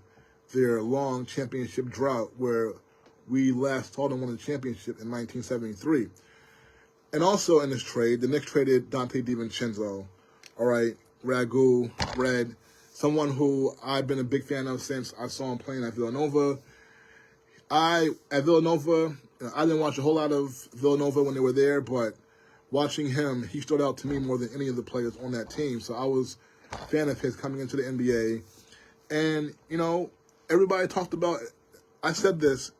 their long championship drought where we last saw them win the championship in 1973. And also in this trade, the Knicks traded Dante DiVincenzo, all right, Ragu, Red, someone who I've been a big fan of since I saw him playing at Villanova. At Villanova, I didn't watch a whole lot of Villanova when they were there, but watching him, he stood out to me more than any of the players on that team. So I was a fan of his coming into the NBA. And, everybody talked about, I said this,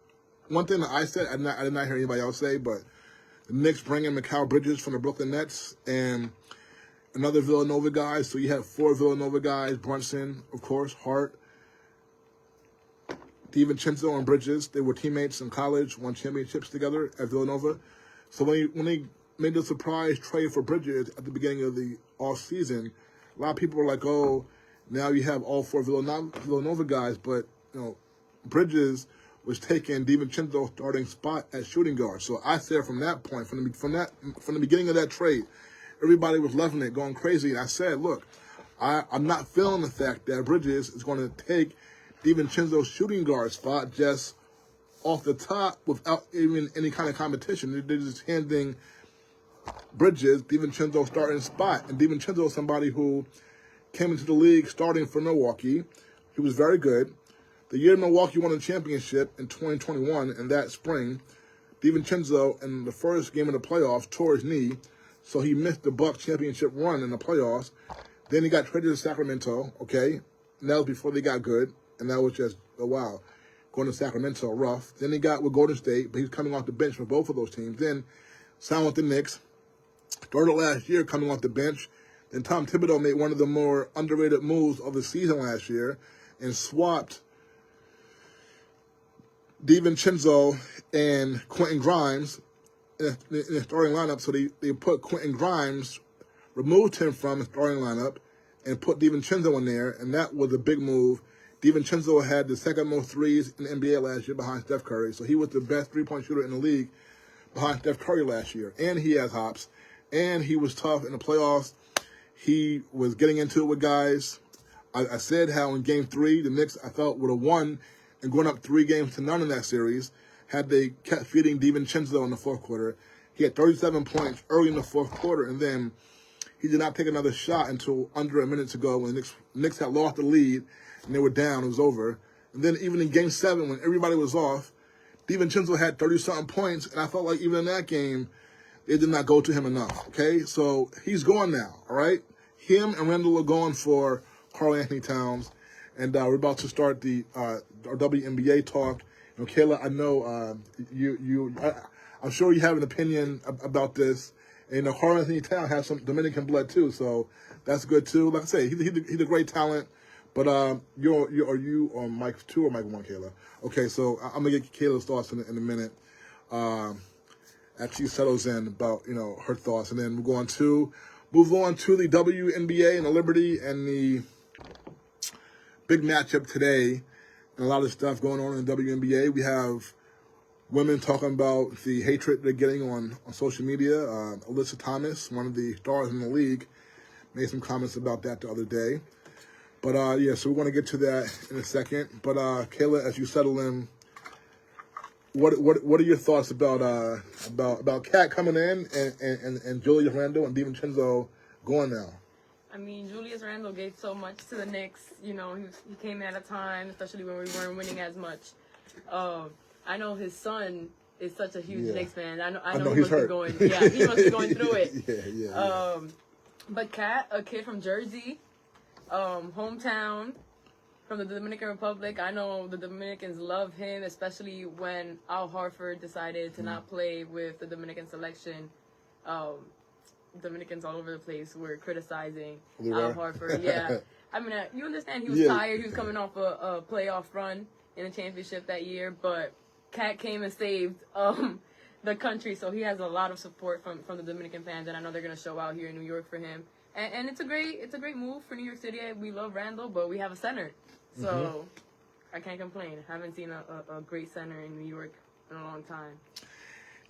one thing that I said, I did not hear anybody else say, but the Knicks bringing Mikal Bridges from the Brooklyn Nets and another Villanova guy. So you have 4 Villanova guys, Brunson, of course, Hart, DiVincenzo, and Bridges. They were teammates in college, won championships together at Villanova. So when they made the surprise trade for Bridges at the beginning of the offseason, a lot of people were like, oh, now you have all 4 Villanova guys, but, Bridges was taking DiVincenzo's starting spot at shooting guard. So I said from that point, from the beginning of that trade, everybody was loving it, going crazy. And I said, look, I'm not feeling the fact that Bridges is going to take DiVincenzo's shooting guard spot just off the top without even any kind of competition. They're just handing Bridges DiVincenzo's starting spot. And DiVincenzo is somebody who came into the league starting for Milwaukee, He was very good. The year Milwaukee won the championship in 2021, and that spring, DiVincenzo, in the first game of the playoffs, tore his knee, so he missed the Bucks championship run in the playoffs. Then he got traded to Sacramento, okay? And that was before they got good, and that was just, oh, wow, going to Sacramento, rough. Then he got with Golden State, but he was coming off the bench for both of those teams. Then signed with the Knicks. Started last year coming off the bench. Then Tom Thibodeau made one of the more underrated moves of the season last year and swapped DiVincenzo and Quentin Grimes in the starting lineup. So they put Quentin Grimes, removed him from the starting lineup, and put DiVincenzo in there, and that was a big move. DiVincenzo had the second most threes in the NBA last year behind Steph Curry, so he was the best three-point shooter in the league behind Steph Curry last year. And he has hops, and he was tough in the playoffs. He was getting into it with guys. I said how in Game 3, the Knicks, I felt, would have won and going up 3-0 in that series had they kept feeding DiVincenzo in the fourth quarter. He had 37 points early in the fourth quarter, and then he did not take another shot until under a minute to go when the Knicks had lost the lead and they were down. It was over. And then even in Game 7, when everybody was off, DiVincenzo had 30-something points, and I felt like even in that game, they did not go to him enough, okay? So he's gone now, all right? Him and Randle are going for Karl Anthony Towns, and we're about to start our WNBA talk. You know, Kayla, I know I'm sure you have an opinion about this. And, you know, Karl Anthony Towns has some Dominican blood too, so that's good too. Like I say, he's a great talent. But are you on mic 2 or mic 1, Kayla? Okay, so I'm gonna get Kayla's thoughts in a minute. As she settles in about, you know, her thoughts, and then we're going to move on to the WNBA and the Liberty and the big matchup today, and a lot of stuff going on in the WNBA. We have women talking about the hatred they're getting on social media. Alyssa Thomas, one of the stars in the league, made some comments about that the other day. But, yeah, so we're going to get to that in a second. But, Kayla, as you settle in, what are your thoughts about Kat coming in and Julius Randle and DiVincenzo going now? I mean, Julius Randle gave so much to the Knicks. You know, he came at a time, especially when we weren't winning as much. I know his son is such a huge Knicks fan. I know he must be going. Yeah, he must be going through it. Yeah. But Kat, a kid from Jersey, hometown, from the Dominican Republic. I know the Dominicans love him, especially when Al Horford decided to not play with the Dominican selection. Dominicans all over the place were criticizing Al Horford. Yeah. I mean, you understand he was tired. He was coming off a playoff run in the championship that year, but Kat came and saved the country, so he has a lot of support from the Dominican fans, and I know they're going to show out here in New York for him. And it's a great move for New York City. We love Randle, but we have a center, so I can't complain. I haven't seen a great center in New York in a long time.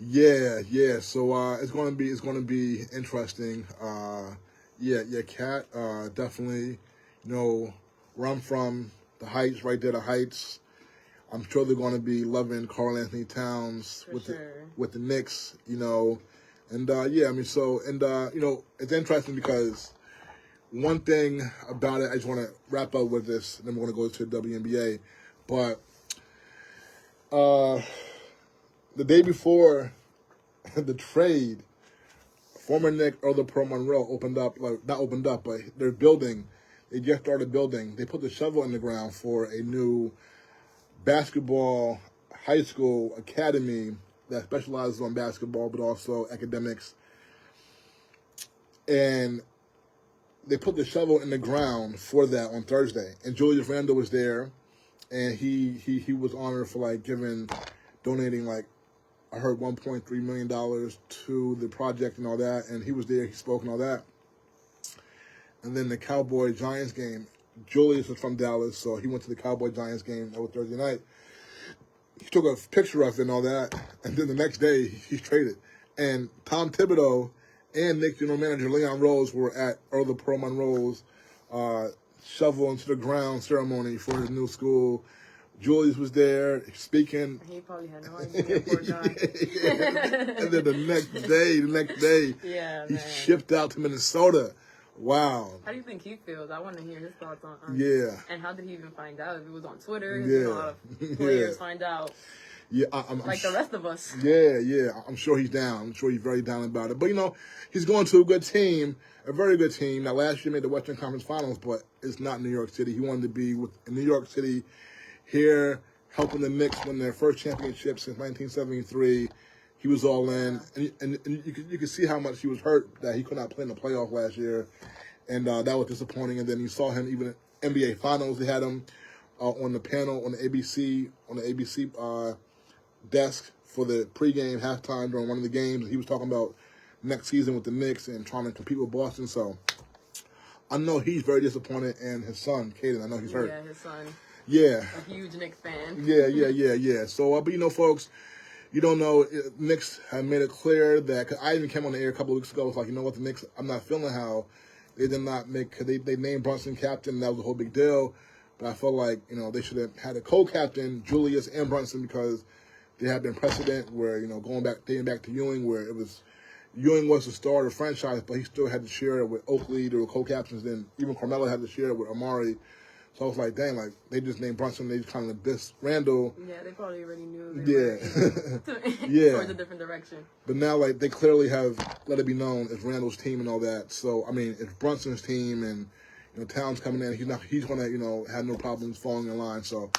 Yeah. So it's going to be interesting. Kat, definitely. You know, where I'm from, the Heights, right there, the Heights. I'm sure they're going to be loving Karl Anthony Towns with the Knicks. You know, and you know, it's interesting because one thing about it, I just want to wrap up with this, and then we're going to go to the WNBA, but the day before the trade, former Knick Randle-Karl not opened up, but they're building. They just started building. They put the shovel in the ground for a new basketball high school academy that specializes on basketball, but also academics. And they put the shovel in the ground for that on Thursday. And Julius Randle was there, and he was honored for donating I heard $1.3 million to the project and all that, and he was there, he spoke and all that. And then the Cowboy-Giants game, Julius is from Dallas, so he went to the Cowboy-Giants game that was Thursday night. He took a picture of it and all that, and then the next day, he's traded. And Tom Thibodeau and Knicks general manager Leon Rose were at Randle-Karl Monroe's shovel into the ground ceremony for his new school. Julius was there speaking. He probably had no idea, poor guy. And then the next day, he shipped out to Minnesota Wow. How do you think he feels? I want to hear his thoughts on Yeah. And how did he even find out? If it was on Twitter, Yeah. a lot of players find out. Yeah, like the rest of us. Yeah. I'm sure he's down. I'm sure he's very down about it. But, he's going to a good team, a very good team. Now, last year made the Western Conference Finals, but it's not New York City. He wanted to be in New York City here, helping the Knicks win their first championship since 1973. He was all in. And you could see how much he was hurt that he could not play in the playoff last year. And that was disappointing. And then you saw him even in NBA Finals. They had him on the panel on the ABC desk for the pregame, halftime during one of the games. He was talking about next season with the Knicks and trying to compete with Boston. So I know he's very disappointed. And his son, Caden, I know he's hurt. Yeah, his son. Yeah. A huge Knicks fan. Yeah. So, but folks, you don't know, Knicks have made it clear that, cause I even came on the air a couple of weeks ago, I was like, you know what, the Knicks, I'm not feeling how they did not make, they named Brunson captain, that was a whole big deal, but I felt like, they should have had a co-captain, Julius and Brunson, because there had been precedent where, dating back to Ewing, where Ewing was the star of the franchise, but he still had to share it with Oakley, there were co-captains, then even Carmelo had to share it with Amari. So I was like, dang, they just named Brunson, they just kind of dissed Randle. Yeah, they probably already knew they were towards a different direction. But now, they clearly have let it be known it's Randle's team and all that. So, I mean, it's Brunson's team and, Towns coming in. He's going to, have no problems falling in line. So,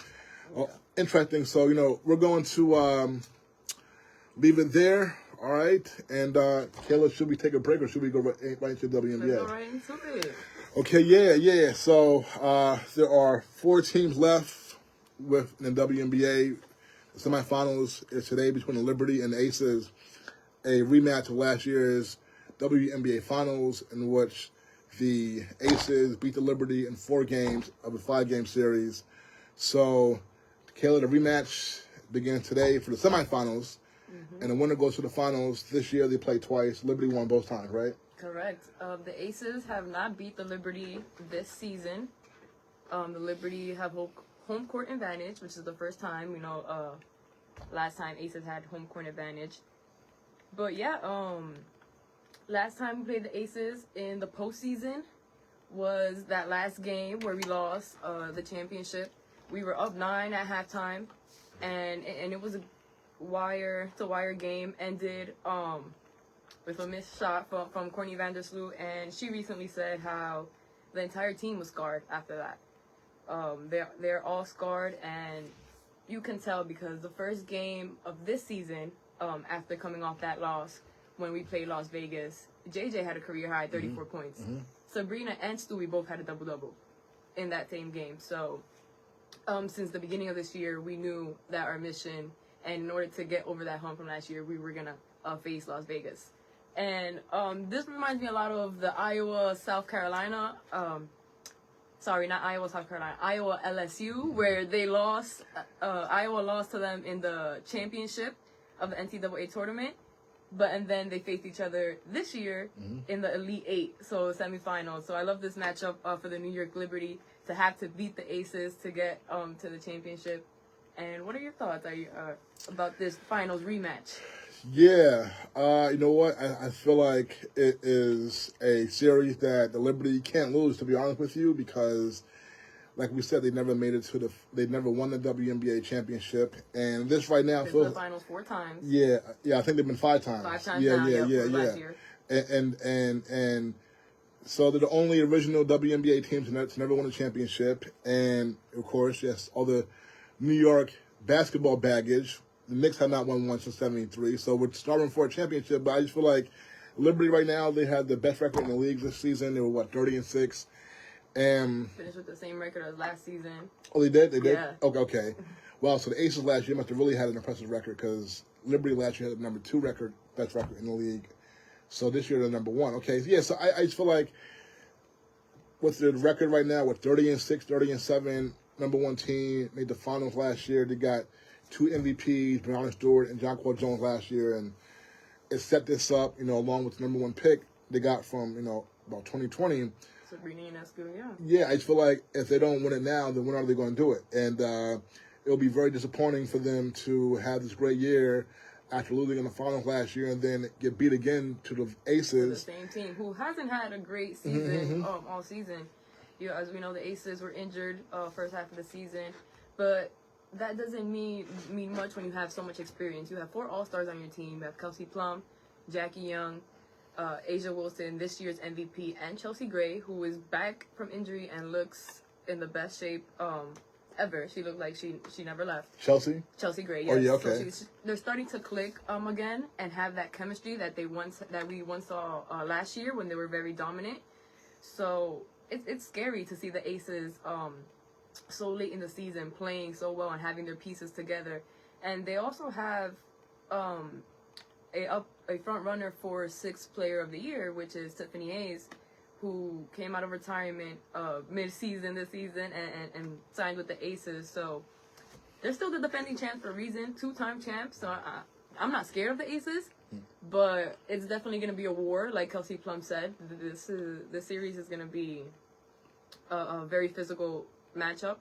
interesting. So, we're going to leave it there. All right. And, Kayla, should we take a break or should we go right into WNBA? Let's go right into it. Okay, yeah. So there are 4 teams left in the WNBA. The semifinals is today between the Liberty and the Aces, a rematch of last year's WNBA Finals in which the Aces beat the Liberty in 4 games of a 5-game series. So, Kayla, the rematch begins today for the semifinals, and the winner goes to the finals. This year they played twice. Liberty won both times, right? Correct. The Aces have not beat the Liberty this season. The Liberty have home court advantage, which is the first time, last time Aces had home court advantage. But yeah, last time we played the Aces in the postseason was that last game where we lost the championship. We were up 9 at halftime, and it was a wire-to-wire game. Ended with a missed shot from Courtney Vandersloot, and she recently said how the entire team was scarred after that. They're all scarred, and you can tell because the first game of this season, after coming off that loss, when we played Las Vegas, JJ had a career high 34 points. Sabrina and Stewie both had a double-double in that same game. So since the beginning of this year, we knew that our mission, and in order to get over that hump from last year, we were going to face Las Vegas. And this reminds me a lot of the Iowa-South Carolina, sorry, not Iowa-South Carolina, Iowa-LSU, where they lost, Iowa lost to them in the championship of the NCAA tournament, and then they faced each other this year in the Elite Eight, so semifinals. So I love this matchup for the New York Liberty to have to beat the Aces to get to the championship. And what are your thoughts about this finals rematch? Yeah, you know what? I feel like it is a series that the Liberty can't lose, to be honest with you, because, like we said, they never made it they never won the WNBA championship, and this right now feels the finals 4 times. Yeah, I think they've been 5 times. 5 times now. Yeah. Last year. And so they're the only original WNBA teams to never win a championship, and of course, yes, all the New York basketball baggage. The Knicks have not won one since '73, so we're starting for a championship. But I just feel like Liberty right now, they have the best record in the league this season. They were 30-6, and finished with the same record as last season. Oh, they did. Yeah. Okay. Well, so the Aces last year must have really had an impressive record because Liberty last year had the number 2 best record in the league. So this year they're number 1. Okay. Yeah. So I just feel like with the record right now, with 30-6, 30-7, number 1 team made the finals last year. They got 2 MVPs, Breonna Stewart and Jonquel Jones last year, and it set this up, along with the number 1 pick they got from, about 2020. Sabrina Ionescu, yeah. Yeah, I just feel like if they don't win it now, then when are they going to do it? And it'll be very disappointing for them to have this great year after losing in the finals last year and then get beat again to the Aces. The same team who hasn't had a great season all season. You know, as we know, the Aces were injured first half of the season, but that doesn't mean much when you have so much experience. You have 4 All-Stars on your team. You have Kelsey Plum, Jackie Young, Asia Wilson, this year's MVP, and Chelsea Gray, who is back from injury and looks in the best shape ever. She looked like she never left. Chelsea Gray, yes. Oh yeah, okay. So they're starting to click again and have that chemistry that we once saw last year when they were very dominant. So it's scary to see the Aces so late in the season playing so well and having their pieces together. And they also have a front runner for 6th Player of the Year, which is Tiffany Hayes, who came out of retirement mid-season this season and signed with the Aces. So they're still the defending champs for a reason, 2-time champs. So I'm not scared of the Aces, but it's definitely going to be a war, like Kelsey Plum said. This series is going to be a very physical matchup.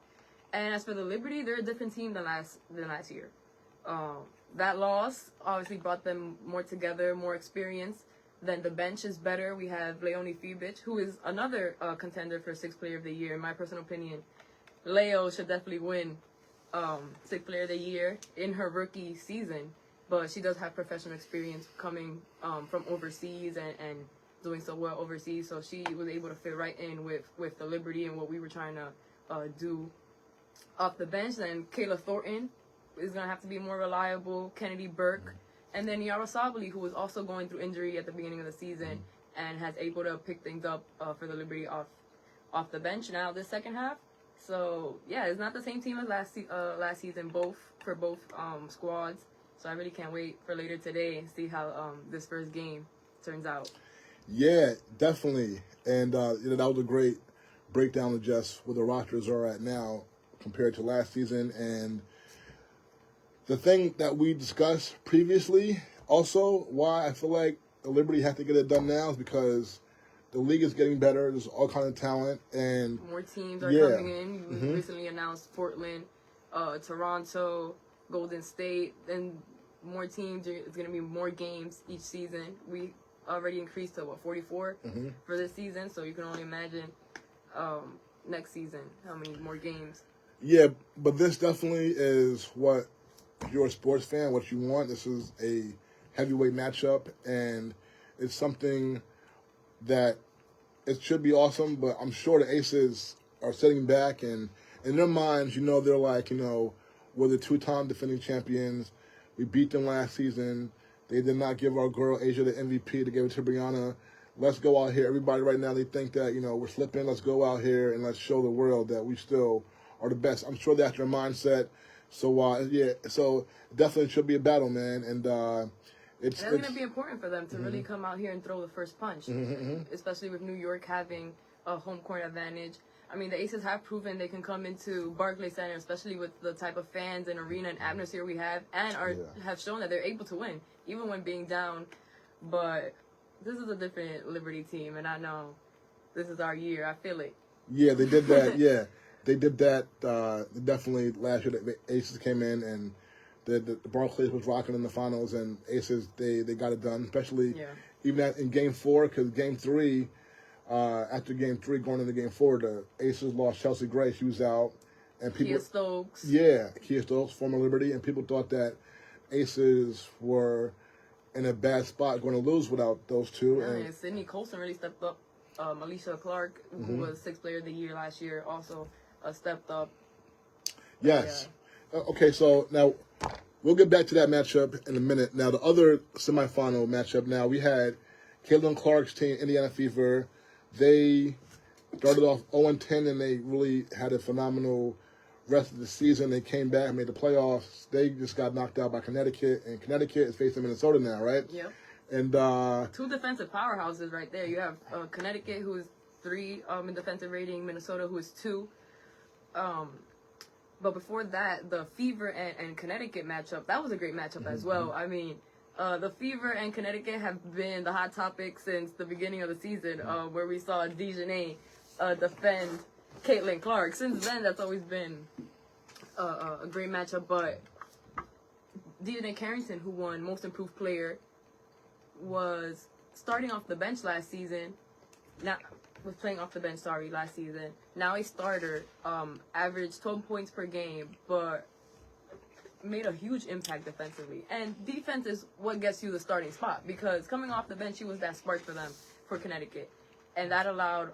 And as for the Liberty, they're a different team than last year. That loss obviously brought them more together, more experience. Then the bench is better. We have Leonie Fibic, who is another contender for 6th Player of the Year. In my personal opinion, Leo should definitely win 6th Player of the Year in her rookie season. But she does have professional experience coming from overseas and doing so well overseas. So she was able to fit right in with the Liberty and what we were trying to do off the bench. Then Kayla Thornton is going to have to be more reliable. Kennedy Burke. And then Yara Sabali, who was also going through injury at the beginning of the season and has able to pick things up for the Liberty off the bench now this second half. So, yeah, it's not the same team as last season, for both squads. So I really can't wait for later today and see how this first game turns out. Yeah, definitely. And that was a great breakdown of just where the rosters are at now compared to last season. And the thing that we discussed previously, also why I feel like the Liberty have to get it done now is because the league is getting better. There's all kind of talent, and more teams are coming in. We recently announced Portland, Toronto, Golden State, and more teams. It's going to be more games each season. We already increased to 44 for this season, so you can only imagine next season how many more games. Yeah, but this definitely is what, if you're a sports fan, what you want. This is a heavyweight matchup, and it's something that it should be awesome, but I'm sure the Aces are sitting back, and in their minds, they're like, we're the 2-time defending champions. We beat them last season. They did not give our girl Asia the MVP. They gave it to Brianna. Let's go out here. Everybody right now, they think that, we're slipping. Let's go out here and let's show the world that we still are the best. I'm sure that's their mindset. So, so definitely should be a battle, man. And it's going to be important for them to really come out here and throw the first punch, especially with New York having a home court advantage. I mean, the Aces have proven they can come into Barclays Center, especially with the type of fans and arena and atmosphere we have, and have shown that they're able to win, even when being down. But this is a different Liberty team, and I know this is our year. I feel it. Yeah, they did that. They did that. Definitely last year, the Aces came in and the Barclays was rocking in the finals, and Aces they got it done. Especially even in Game 4, because Game 3, after Game 3 going into Game 4, the Aces lost Chelsea Gray. She was out, and people. Kia Stokes. Yeah, Kia Stokes, former Liberty, and people thought that Aces were in a bad spot going to lose without those two. Yeah, and Sydney Colson really stepped up. Alicia Clark, who was 6th Player of the Year last year, also stepped up. Yes. Okay, so now we'll get back to that matchup in a minute. Now, the other semifinal matchup, now we had Caitlin Clark's team, Indiana Fever. They started off 0-10, and they really had a phenomenal rest of the season. They came back, made the playoffs. They just got knocked out by Connecticut, and Connecticut is facing Minnesota now, right? Yep. And 2 defensive powerhouses right there. You have Connecticut, who is 3 in defensive rating, Minnesota, who is 2. But before that, the Fever and Connecticut matchup, that was a great matchup as well. I mean, the Fever and Connecticut have been the hot topic since the beginning of the season, where we saw Dejanay defend Caitlin Clark. Since then, that's always been a great matchup. But DJ Carrington, who won Most Improved Player, was starting off the bench last season. Was playing off the bench, last season. Now a starter, averaged 12 points per game, but made a huge impact defensively. And defense is what gets you the starting spot, because coming off the bench, she was that spark for them, for Connecticut. And that allowed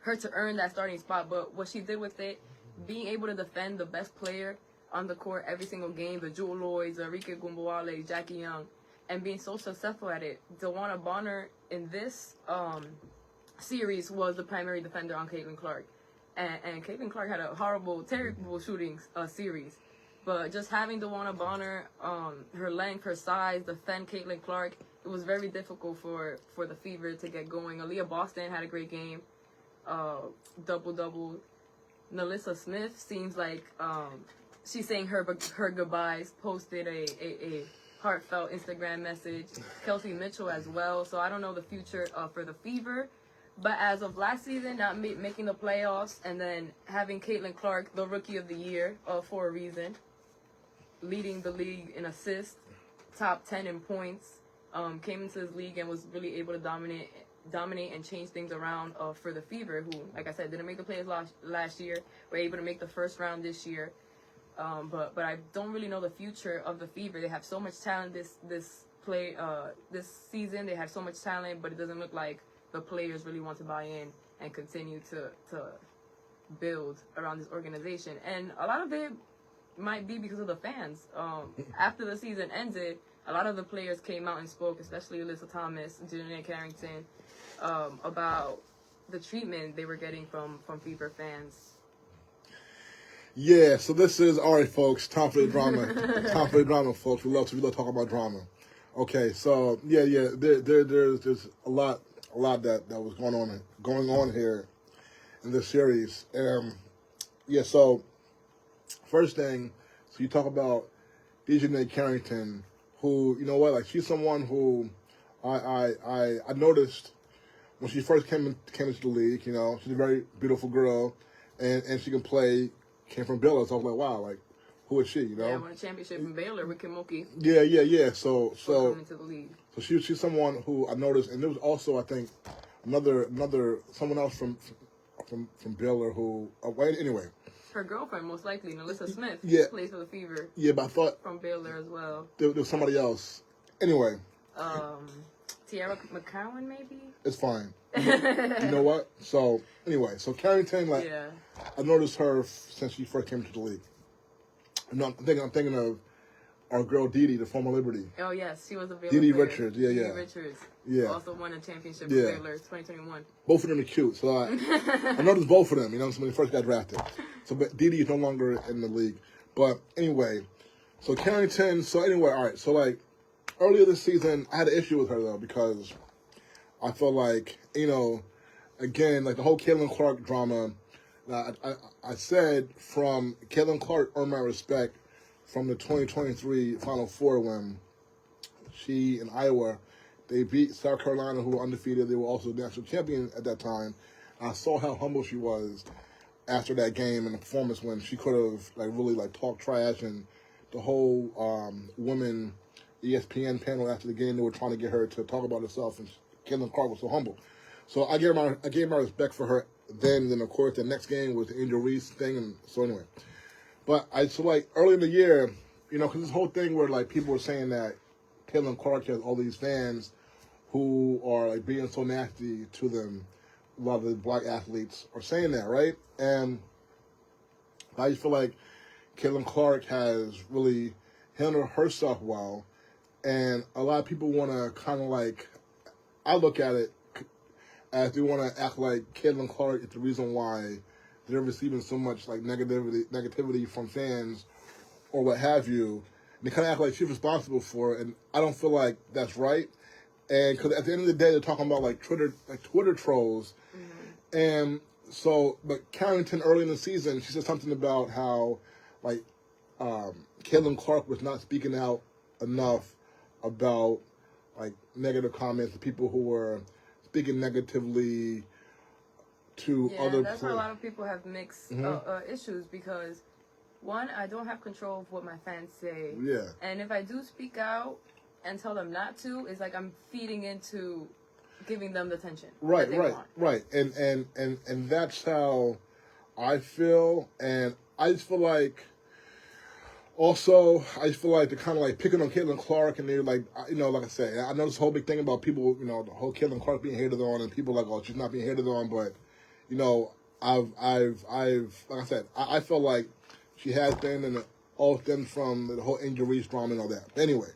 her to earn that starting spot. But what she did with it, being able to defend the best player on the court every single game, the Jewel Lloyds, Enrique Gumbawale, Jackie Young, and being so successful at it. DeWanna Bonner in this series was the primary defender on Caitlin Clark. And Caitlin Clark had a horrible, terrible shooting series. But just having DeWanna Bonner, her length, her size, defend Caitlin Clark, it was very difficult for the Fever to get going. Aaliyah Boston had a great game, double-double. Nalissa Smith seems like she's saying her goodbyes, posted a heartfelt Instagram message. Kelsey Mitchell as well. So I don't know the future for the Fever. But as of last season, not making the playoffs, and then having Caitlin Clark, the Rookie of the Year, for a reason, leading the league in assists, top 10 in points, came into this league and was really able to dominate and change things around for the Fever, who, like I said, didn't make the playoffs last year. Were able to make the first round this year. But I don't really know the future of the Fever. They have so much talent this season. They have so much talent, but it doesn't look like the players really want to buy in and continue to build around this organization. And a lot of it might be because of the fans. After the season ended, a lot of the players came out and spoke, especially Alyssa Thomas, Julius Carrington, about the treatment they were getting from Fever fans. Yeah, so this is, all right, folks, time for the drama. Time for the drama, folks. We love talking about drama. Okay, so, there's a lot that was going on here in this series. So first thing, so you talk about DJ Carrington, who, you know what, like, she's someone who I noticed when she first came into the league. You know, she's a very beautiful girl, and she can play. Came from Baylor, so I was like, wow, like, who is she? You know, yeah, won a championship in Baylor with Kimoki. Yeah. So coming to the league. So she's someone who I noticed, and there was also, I think, another someone else from Baylor who. Anyway. Her girlfriend, most likely, Nalissa Smith, plays for the Fever. Yeah, but I thought from Baylor as well. There was somebody else. Anyway. Tiara McCowan, maybe. It's fine. You know what? So anyway, so Carrington, like, I noticed her since she first came into the league. And I'm thinking of our girl Didi, the former Liberty. Oh yes, she was a Baylor Didi player. Richards, Didi Richards. Yeah. Also won a championship with Baylor 2021. Both of them are cute, so I noticed both of them, you know, when they first got drafted. So, but Didi is no longer in the league. But anyway, so Carrington, all right, so like, earlier this season, I had an issue with her, though, because I felt like, you know, again, like the whole Caitlin Clark drama, I said from Caitlin Clark earned my respect from the 2023 Final Four when she and Iowa, they beat South Carolina, who were undefeated. They were also the national champion at that time. I saw how humble she was after that game and the performance when she could have like really like talked trash, and the whole women ESPN panel after the game, they were trying to get her to talk about herself, and Caitlin Clark was so humble. So I gave my respect for her then. And then of course the next game was the Angel Reese thing, and so anyway. But so like early in the year, you know, because this whole thing where like people were saying that Caitlin Clark has all these fans who are like being so nasty to them. A lot of the black athletes are saying that, right? And I just feel like Caitlin Clark has really handled herself well. And a lot of people want to kind of like, I look at it as they want to act like Caitlin Clark is the reason why they're receiving so much like negativity from fans or what have you. And they kind of act like she's responsible for it, and I don't feel like that's right. And because at the end of the day, they're talking about like Twitter trolls, and so. But Carrington early in the season, she said something about how like Caitlin Clark was not speaking out enough about like negative comments to people who were speaking negatively to other. Yeah, that's where a lot of people have mixed issues, because One, I don't have control of what my fans say. Yeah. And if I do speak out and tell them not to, it's like I'm feeding into giving them the attention. Right, that they want. right. And that's how I feel. And I just feel like, also, I just feel like they're kind of like picking on Caitlin Clark, and they're like, you know, like I say, I know this whole big thing about people, you know, the whole Caitlin Clark being hated on, and people like, oh, she's not being hated on, but, you know, I've like I said, I feel like she has been, and it all stems from the whole injuries, drama, and all that. Anyway.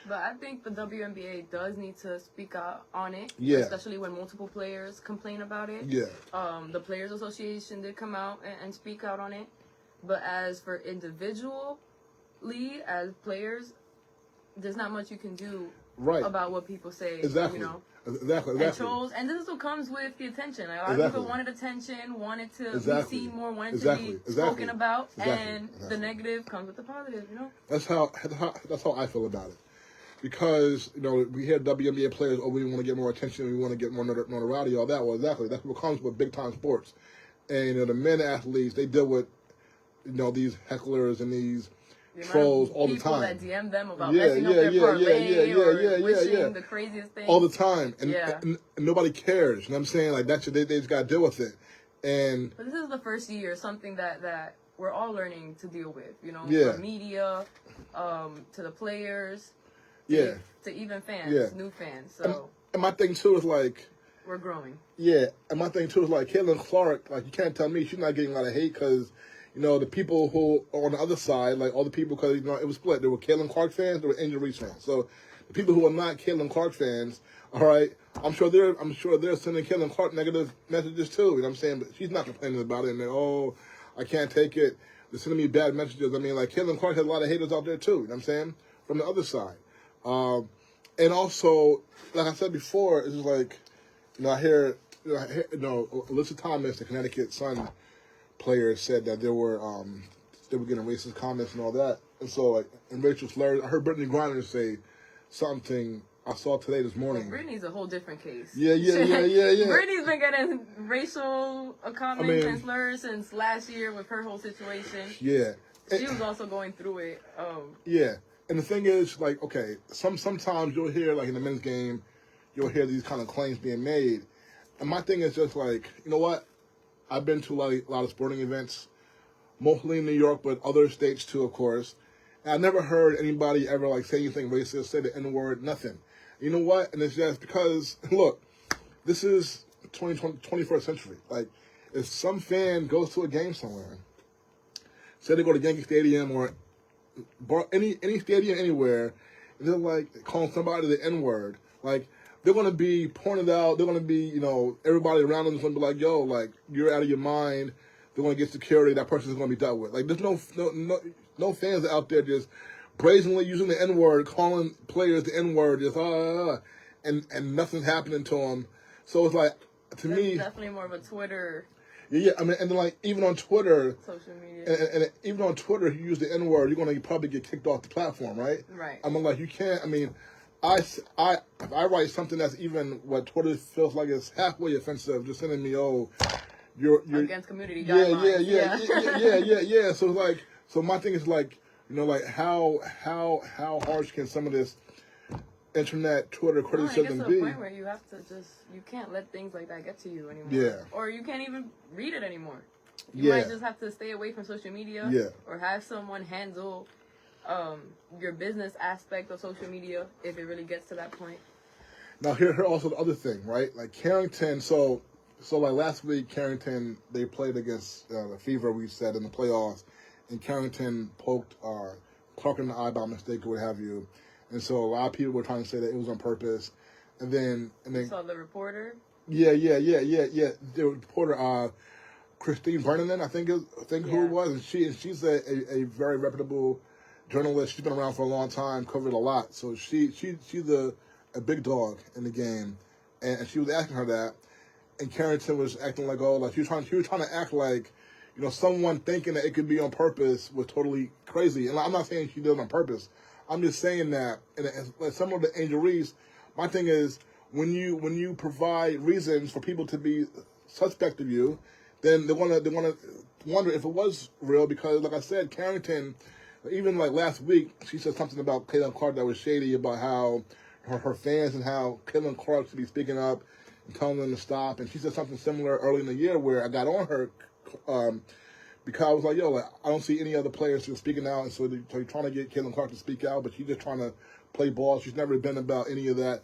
But I think the WNBA does need to speak out on it, especially when multiple players complain about it. Yeah. The Players Association did come out and speak out on it, but as for individually, as players, there's not much you can do about what people say. Exactly. You know? Exactly. And trolls, and this is what comes with the attention. Like, a lot of people wanted attention, wanted to be seen more, wanted to be spoken about, and the negative comes with the positive. You know. That's how I feel about it. Because, you know, we hear WNBA players, oh, we want to get more attention, we want to get more notoriety, all that. Well, exactly. That's what comes with big-time sports. And, you know, the men athletes, they deal with, you know, these hecklers and these trolls all the time. People that DM them about messing up their parlay or wishing the craziest things. All the time. And nobody cares. You know what I'm saying? Like, they just got to deal with it. But this is the first year, something that we're all learning to deal with, you know, from media, to the players. To even fans, new fans. So and my thing too is like we're growing. Yeah, and my thing too is like Caitlin Clark. Like, you can't tell me she's not getting a lot of hate because, you know, the people who are on the other side, like all the people, because, you know, it was split. There were Caitlin Clark fans, there were Angel Reese fans. So the people who are not Caitlin Clark fans, all right, I'm sure they're sending Caitlin Clark negative messages too. You know what I'm saying? But she's not complaining about it. And they're, oh, I can't take it. They're sending me bad messages. I mean, like, Caitlin Clark has a lot of haters out there too. You know what I'm saying? From the other side. And also, like I said before, it's just like, you know, I hear Alyssa Thomas, the Connecticut Sun player, said that they were getting racist comments and all that. And so, like, and racial slurs, I heard Brittany Griner say something I saw today this morning. Well, Brittany's a whole different case. Yeah. Brittany's been getting racial comments and slurs since last year with her whole situation. Yeah. She was also going through it. Yeah. And the thing is, like, okay, sometimes you'll hear, like, in the men's game, you'll hear these kind of claims being made. And my thing is just like, you know what? I've been to a lot of sporting events, mostly in New York, but other states too, of course. And I never heard anybody ever, like, say anything racist, say the N-word, nothing. You know what? And it's just because, look, this is 21st century. Like, if some fan goes to a game somewhere, say they go to Yankee Stadium or any stadium anywhere, and they're like calling somebody the N-word, like, they're going to be pointed out, they're going to be, you know, everybody around them is going to be like, yo, like, you're out of your mind, they're going to get security, that person's going to be dealt with. Like, there's no fans out there just brazenly using the N-word, calling players the N-word, just and nothing's happening to them. So it's like, to me, definitely more of a Twitter. Yeah, I mean, and then, like, even on Twitter, social media, and even on Twitter, if you use the N-word, you're gonna probably get kicked off the platform, right? Right. I mean, like, you can't. I mean, if I write something that's even what Twitter feels like is halfway offensive, just sending me, oh, you're against community guidelines. Yeah. So it's like, so my thing is like, you know, like how harsh can some of this internet Twitter criticism be? To a point where you have to you can't let things like that get to you anymore. Yeah. Or you can't even read it anymore. You might just have to stay away from social media. Yeah. Or have someone handle your business aspect of social media if it really gets to that point. Now here also the other thing, right? Like Carrington, so like last week, Carrington, they played against the Fever, we said, in the playoffs, and Carrington poked Clark in the eye by mistake or what have you. And so a lot of people were trying to say that it was on purpose. And then you saw the reporter? Yeah. The reporter, Christine Vernon, I think who it was, and she's a very reputable journalist. She's been around for a long time, covered a lot. So she's a big dog in the game, and she was asking her that, and Carrington was acting like, oh, like she was trying to act like, you know, someone thinking that it could be on purpose was totally crazy. And I'm not saying she did it on purpose. I'm just saying that, and some of the Angel Reese, my thing is, when you provide reasons for people to be suspect of you, then they want to wonder if it was real because, like I said, Carrington, even like last week, she said something about Caitlin Clark that was shady about how her fans and how Caitlin Clark should be speaking up and telling them to stop. And she said something similar early in the year where I got on her because I was like, yo, like, I don't see any other players who are speaking out. And so you're trying to get Caitlin Clark to speak out, but she's just trying to play ball. She's never been about any of that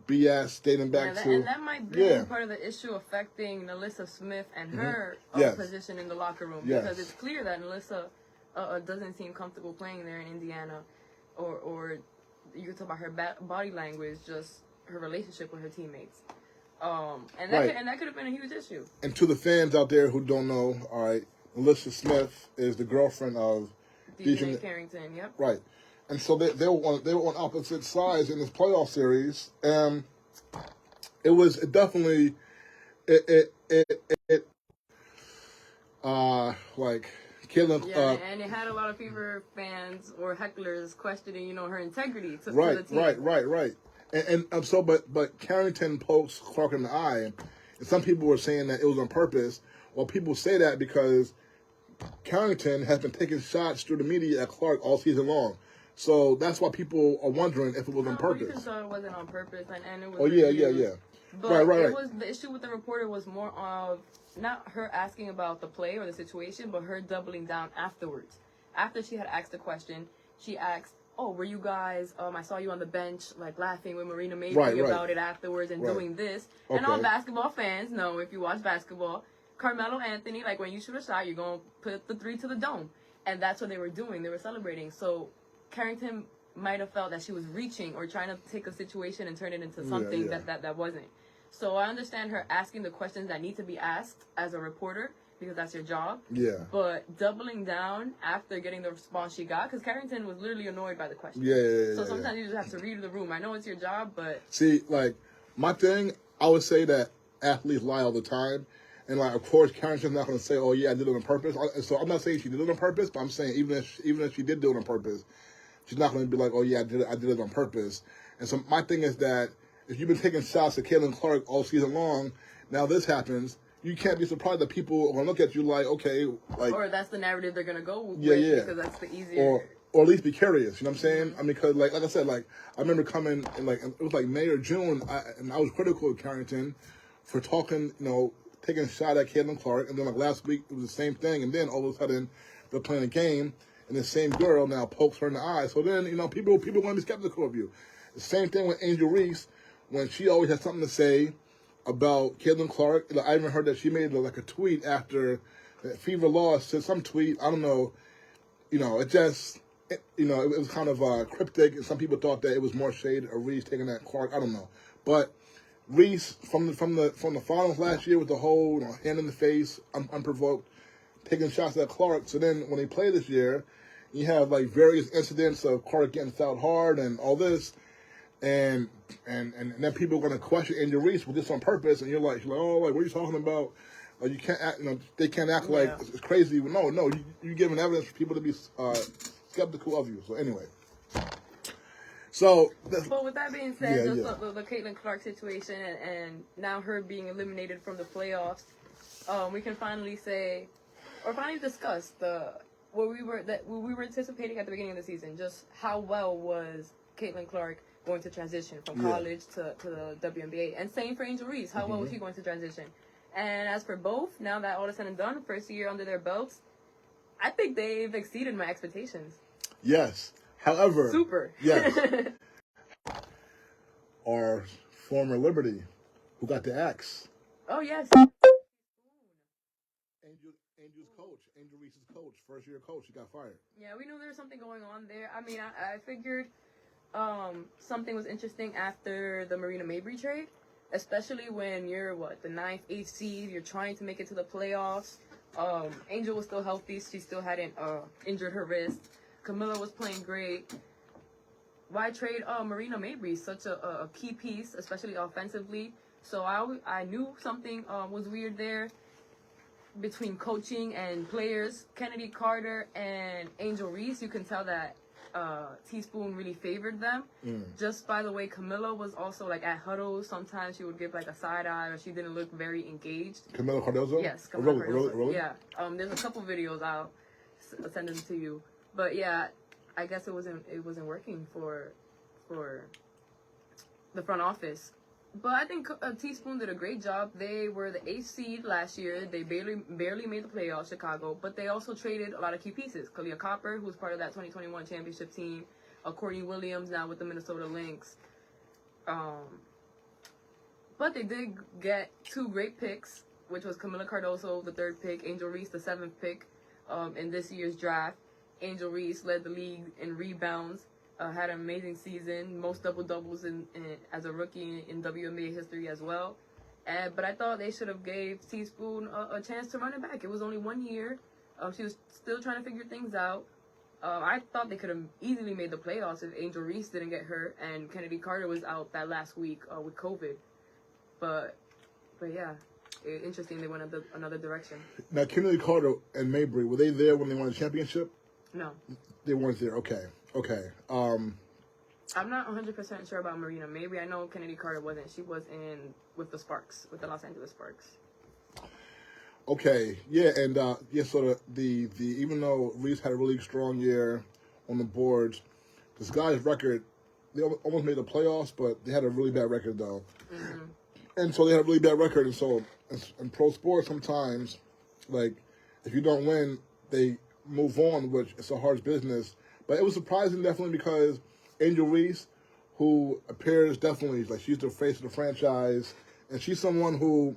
BS dating back to... And that might be part of the issue affecting Nalissa Smith and her position in the locker room. Because it's clear that Nalissa doesn't seem comfortable playing there in Indiana. Or you could talk about her body language, just her relationship with her teammates. And that could have been a huge issue. And to the fans out there who don't know, all right, Nalissa Smith is the girlfriend of DJ Carrington, yep. Right. And so they were on opposite sides in this playoff series. It was definitely like Caitlin. Yeah, and it had a lot of Fever fans or hecklers questioning, her integrity to right, the team. Right. And so, but Carrington pokes Clark in the eye, and some people were saying that it was on purpose. Well, people say that because Carrington has been taking shots through the media at Clark all season long. So that's why people are wondering if it was on purpose. You can tell it wasn't on purpose, and it was. Oh yeah. But right. The issue with the reporter was more of not her asking about the play or the situation, but her doubling down afterwards. After she had asked the question, she asked, "Oh, were you guys? I saw you on the bench, like laughing with Marina Mabry about it afterwards and doing this." Okay. And all basketball fans know, if you watch basketball, Carmelo Anthony, like when you shoot a shot, you're gonna put the three to the dome, and that's what they were doing. They were celebrating. So Carrington might have felt that she was reaching or trying to take a situation and turn it into something that wasn't. So I understand her asking the questions that need to be asked as a reporter because that's your job. Yeah. But doubling down after getting the response she got, because Carrington was literally annoyed by the question. So sometimes you just have to read the room. I know it's your job, but... See, like, my thing, I would say that athletes lie all the time. And, like, of course, Carrington's not going to say, oh, yeah, I did it on purpose. So I'm not saying she did it on purpose, but I'm saying even if she did do it on purpose, she's not going to be like, oh, yeah, I did it on purpose. And so my thing is that if you've been taking shots at Caitlin Clark all season long, now this happens, you can't be surprised that people are going to look at you like, okay, like... Or that's the narrative they're going to go with because that's the easier... Or at least be curious, you know what I'm saying? I mean, because, like I said, like, I remember coming, and, like, it was like May or June, and I was critical of Carrington for talking, taking a shot at Caitlin Clark, and then, like, last week, it was the same thing, and then all of a sudden, they're playing a game, and the same girl now pokes her in the eye. So then, people are going to be skeptical of you. The same thing with Angel Reese, when she always had something to say about Caitlin Clark. I even heard that she made, like, a tweet after Fever lost, said some tweet, I don't know, it just... it was kind of cryptic, and some people thought that it was more shade of Reese taking that Clark. I don't know, but Reese from the finals last year with the whole hand in the face, unprovoked, taking shots at Clark. So then when they play this year, you have like various incidents of Clark getting fouled hard and all this, and then people are going to question Angel Reese with this on purpose, and you're like, oh, like what are you talking about? Like you can't act, they can't act like it's crazy. No, you're giving evidence for people to be skeptical of you. So anyway, but with that being said, the Caitlin Clark situation and now her being eliminated from the playoffs, we can finally say or finally discuss what we were anticipating at the beginning of the season. Just how well was Caitlin Clark going to transition from college to the WNBA, and same for Angel Reese. How well was she going to transition? And as for both, now that all is said and done, first year under their belts, I think they've exceeded my expectations. Yes. However, super. Yes. Our former Liberty, who got the axe. Oh yes. Angel's coach, Angel Reese's coach, first year coach, he got fired. Yeah, we knew there was something going on there. I mean, I figured something was interesting after the Marina Mabry trade, especially when you're the 9th, 8th seed, you're trying to make it to the playoffs. Angel was still healthy. She still hadn't injured her wrist. Camilla was playing great. Why trade Marina Mabry? Such a key piece, especially offensively. So I knew something was weird there between coaching and players. Kennedy Carter and Angel Reese, you can tell that Teaspoon really favored them. Just by the way, Camilla was also like at huddles. Sometimes she would give like a side eye, or she didn't look very engaged. Camilla Cardozo? Yes, Camilla Cardozo. Really? Yeah. There's a couple videos. I'll send them to you. But yeah, I guess it wasn't working for the front office. But I think Teaspoon did a great job. They were the 8th seed last year. They barely made the playoffs, Chicago. But they also traded a lot of key pieces. Kalia Copper, who was part of that 2021 championship team. Courtney Williams, now with the Minnesota Lynx. But they did get 2 great picks, which was Camila Cardoso, the 3rd pick, Angel Reese, the 7th pick in this year's draft. Angel Reese led the league in rebounds. Had an amazing season, most double-doubles as a rookie in WNBA history as well. But I thought they should have gave Teaspoon a chance to run it back. It was only 1 year. She was still trying to figure things out. I thought they could have easily made the playoffs if Angel Reese didn't get hurt and Kennedy Carter was out that last week with COVID. But yeah, interesting. They went another direction. Now, Kennedy Carter and Mabry, were they there when they won the championship? No. They weren't there. Okay. I'm not 100% sure about Marina. Maybe I know Kennedy Carter wasn't. She was with the Sparks, with the Los Angeles Sparks. Okay, yeah, and so the even though Reese had a really strong year on the boards, this guy's record, they almost made the playoffs, but they had a really bad record though. Mm-hmm. And so they had a really bad record, and so in pro sports sometimes, like if you don't win, they move on, which it's a hard business. But it was surprising definitely because Angel Reese, who appears definitely like she's the face of the franchise, and she's someone who,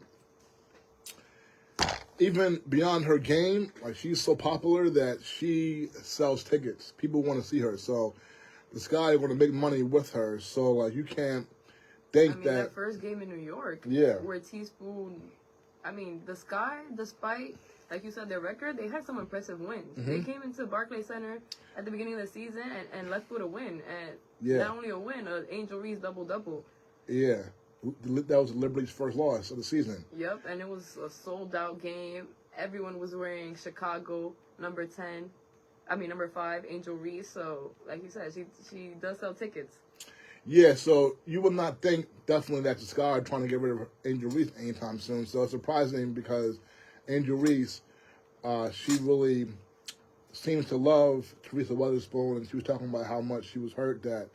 even beyond her game, like she's so popular that she sells tickets. People want to see her. So this guy want to make money with her. So like you can't think that first game in New York, where Teaspoon, the Sky, despite, like you said, their record, they had some impressive wins. Mm-hmm. They came into Barclays Center at the beginning of the season and left with a win. And not only a win, an Angel Reese double-double. Yeah. That was Liberty's first loss of the season. Yep, and it was a sold-out game. Everyone was wearing Chicago, number 5, Angel Reese. So, like you said, she does sell tickets. Yeah, so you would not think definitely that the Sky are trying to get rid of Angel Reese anytime soon. So it's surprising because Angel Reese, she really seems to love Teresa Weatherspoon, and she was talking about how much she was hurt that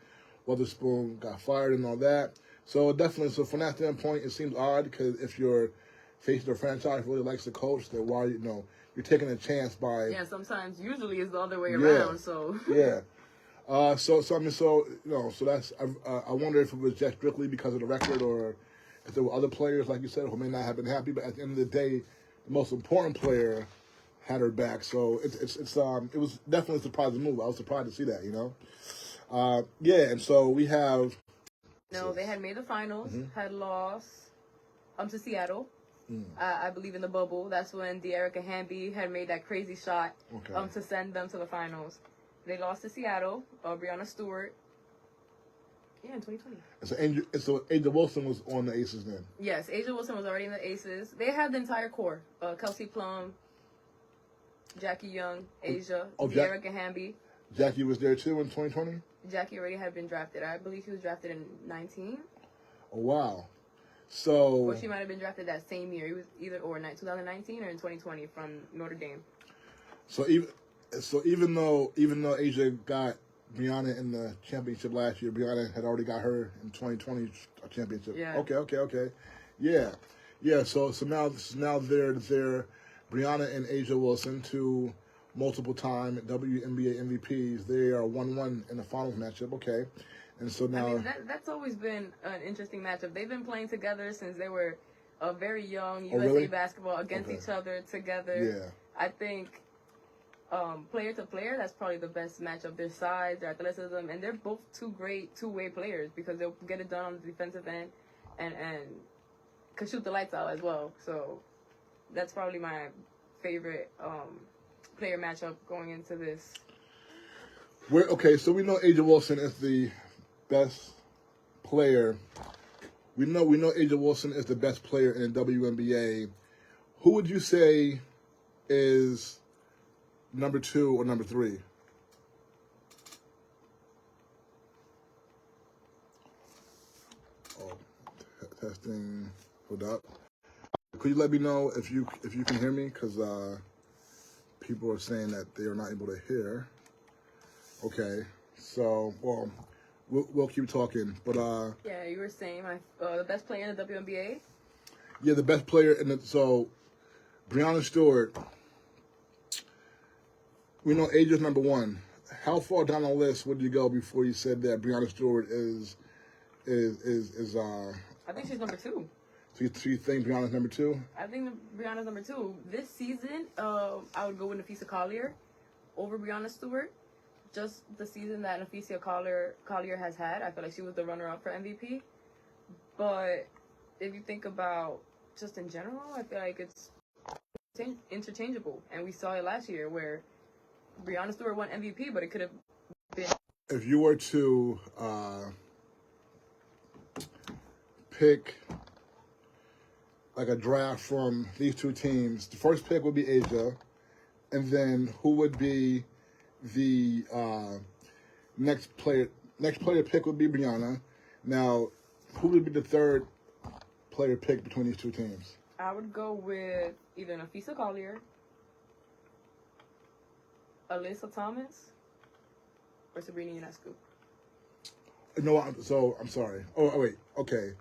Weatherspoon got fired and all that. So definitely, so from that standpoint, it seems odd because if your face of the franchise really likes the coach, then why you're taking a chance by sometimes usually it's the other way around. So so that's I wonder if it was just strictly because of the record or if there were other players like you said who may not have been happy, but at the end of the day, the most important player had her back. So it was definitely a surprising move. I was surprised to see that, and so we have. No, they had made the finals, had lost to Seattle, I believe in the bubble. That's when De'Erica Hamby had made that crazy shot to send them to the finals. They lost to Seattle, Breanna Stewart. Yeah, in 2020. So A'ja Wilson was on the Aces then? Yes, A'ja Wilson was already in the Aces. They had the entire core. Kelsey Plum, Jackie Young, A'ja, De'Erica Hamby. Jackie was there too in 2020? Jackie already had been drafted. I believe she was drafted in 19. Oh, wow. So... Or she might have been drafted that same year. It was either 2019 or in 2020 from Notre Dame. So even though A'ja got Breanna in the championship last year, Breanna had already got her in 2020 championship. Yeah. Okay. Yeah. So now they're Breanna and A'ja Wilson, two multiple-time WNBA MVPs. They are 1-1 in the finals matchup. Okay, and so now that's always been an interesting matchup. They've been playing together since they were very young. USA basketball against each other together. Yeah, I think player to player, that's probably the best matchup. Their size, their athleticism, and they're both two great two-way players because they'll get it done on the defensive end and can shoot the lights out as well. So that's probably my favorite player matchup going into this. So we know A'ja Wilson is the best player. We know A'ja Wilson is the best player in the WNBA. Who would you say is number 2 or number 3? Testing. Hold up. Could you let me know if you can hear me? Because people are saying that they are not able to hear. Okay. So, well, we'll keep talking. But yeah, you were saying the best player in the WNBA. Yeah, the best player in the Breanna Stewart. We know age is number one. How far down the list would you go before you said that Breanna Stewart is I think she's number 2. So you think Breanna's number 2? I think Breanna's number 2. This season, I would go with Nafisa Collier over Breanna Stewart. Just the season that Nafisa Collier has had, I feel like she was the runner-up for MVP. But if you think about just in general, I feel like it's interchangeable. And we saw it last year where Breanna Stewart won MVP, but it could have been. If you were to pick like a draft from these two teams, the first pick would be Asia, and then who would be the next player pick would be Breanna. Now, who would be the third player pick between these two teams? I would go with either Nafisa Collier, Alyssa Thomas, or Sabrina Ionescu. No, I'm sorry. Oh, wait. Okay.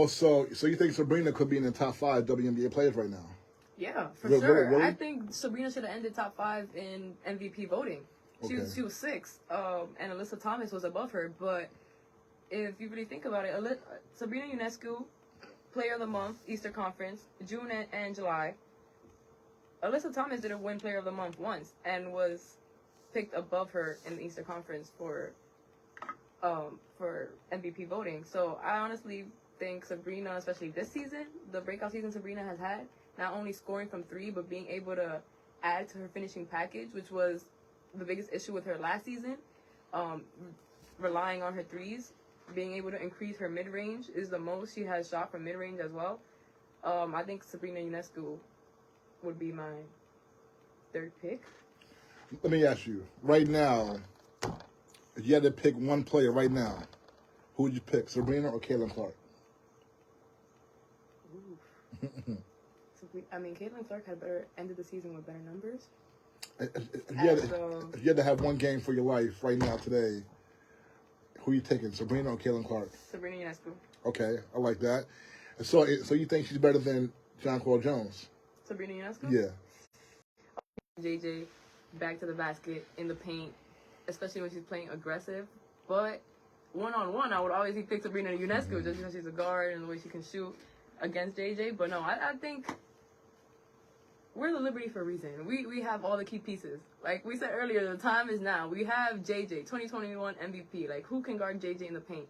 So you think Sabrina could be in the top 5 WNBA players right now? Yeah, for sure. Really? I think Sabrina should have ended top 5 in MVP voting. She was 6th, and Alyssa Thomas was above her. But if you really think about it, Sabrina Ionescu, Player of the Month, Eastern Conference, June and July. Alyssa Thomas didn't win Player of the Month once and was picked above her in the Eastern Conference for MVP voting. So I honestly think Sabrina, especially this season, the breakout season Sabrina has had, not only scoring from 3, but being able to add to her finishing package, which was the biggest issue with her last season, relying on her threes, being able to increase her mid-range is the most she has shot from mid-range as well. I think Sabrina Ionescu would be my third pick. Let me ask you, right now, if you had to pick one player right now, who would you pick, Sabrina or Caitlin Clark? I mean, Caitlin Clark had better ended the season with better numbers. If you had to have one game for your life right now today, who are you taking, Sabrina or Caitlin Clark? Sabrina Ionescu. Okay, I like that. So you think she's better than Jonquel Jones? Sabrina Ionescu? Yeah. JJ back to the basket in the paint, especially when she's playing aggressive. But one-on-one, I would always pick Sabrina Ionescu just because she's a guard and the way she can shoot against JJ. But no, I think we're the Liberty for a reason. We have all the key pieces. Like we said earlier, the time is now. We have JJ, 2021 MVP. Like, who can guard JJ in the paint?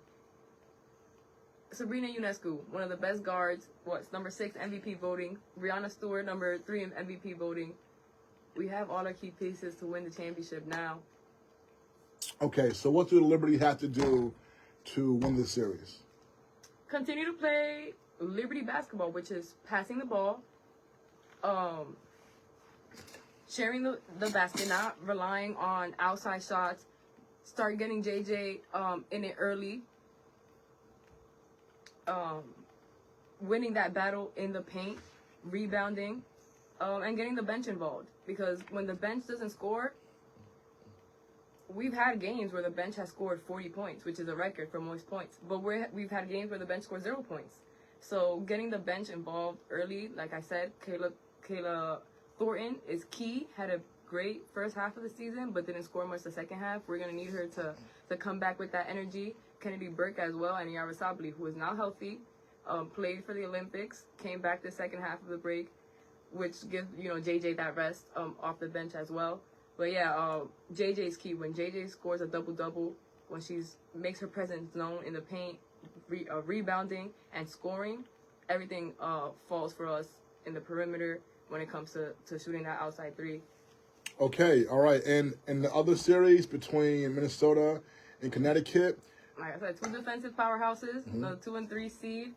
Sabrina Ionescu, one of the best guards. Number 6 MVP voting. Breanna Stewart, number 3 in MVP voting. We have all our key pieces to win the championship now. Okay, so what do the Liberty have to do to win this series? Continue to play Liberty basketball, which is passing the ball, sharing the basket, not relying on outside shots. Start getting JJ in it early. Winning that battle in the paint, rebounding, and getting the bench involved. Because when the bench doesn't score, we've had games where the bench has scored 40 points, which is a record for most points. But we've had games where the bench scored 0 points. So getting the bench involved early, like I said, Kayla Thornton is key. Had a great first half of the season, but didn't score much the second half. We're going to need her to come back with that energy. Kennedy Burke as well, and Yara Sabli, who is now healthy, played for the Olympics, came back the second half of the break, which gives, JJ that rest off the bench as well. But yeah, JJ's key. When JJ scores a double-double, when she makes her presence known in the paint, rebounding and scoring, everything falls for us in the perimeter when it comes to shooting that outside 3. Okay, all right. And in the other series between Minnesota and Connecticut, like I said, 2 defensive powerhouses, the 2 and 3 seed.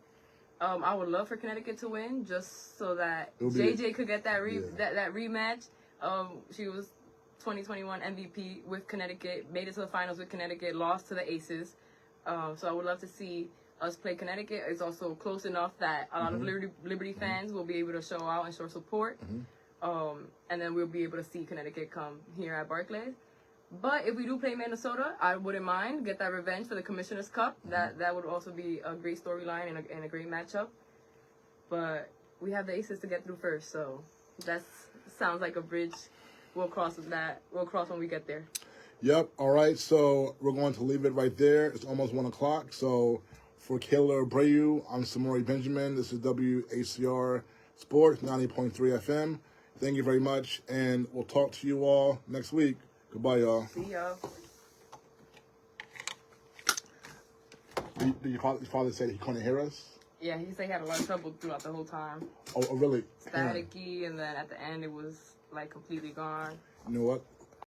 I would love for Connecticut to win, just so that JJ could get that that rematch. She was 2021 MVP with Connecticut, made it to the finals with Connecticut, lost to the Aces. So I would love to see us play Connecticut. It's also close enough that a lot of Liberty fans will be able to show out and show support. And then we'll be able to see Connecticut come here at Barclays. But if we do play Minnesota, I wouldn't mind get that revenge for the Commissioner's Cup. That would also be a great storyline and a great matchup. But we have the Aces to get through first, so that sounds like a bridge. We'll cross that. We'll cross when we get there. Yep. All right. So we're going to leave it right there. It's almost 1 o'clock. So for Kayla Abreu, I'm Samori Benjamin. This is WACR Sports 90.3 FM. Thank you very much, and we'll talk to you all next week. Goodbye, y'all. See y'all. Did your father say he couldn't hear us? Yeah, he said he had a lot of trouble throughout the whole time. Oh really? Staticky, and then at the end it was like completely gone. You know what?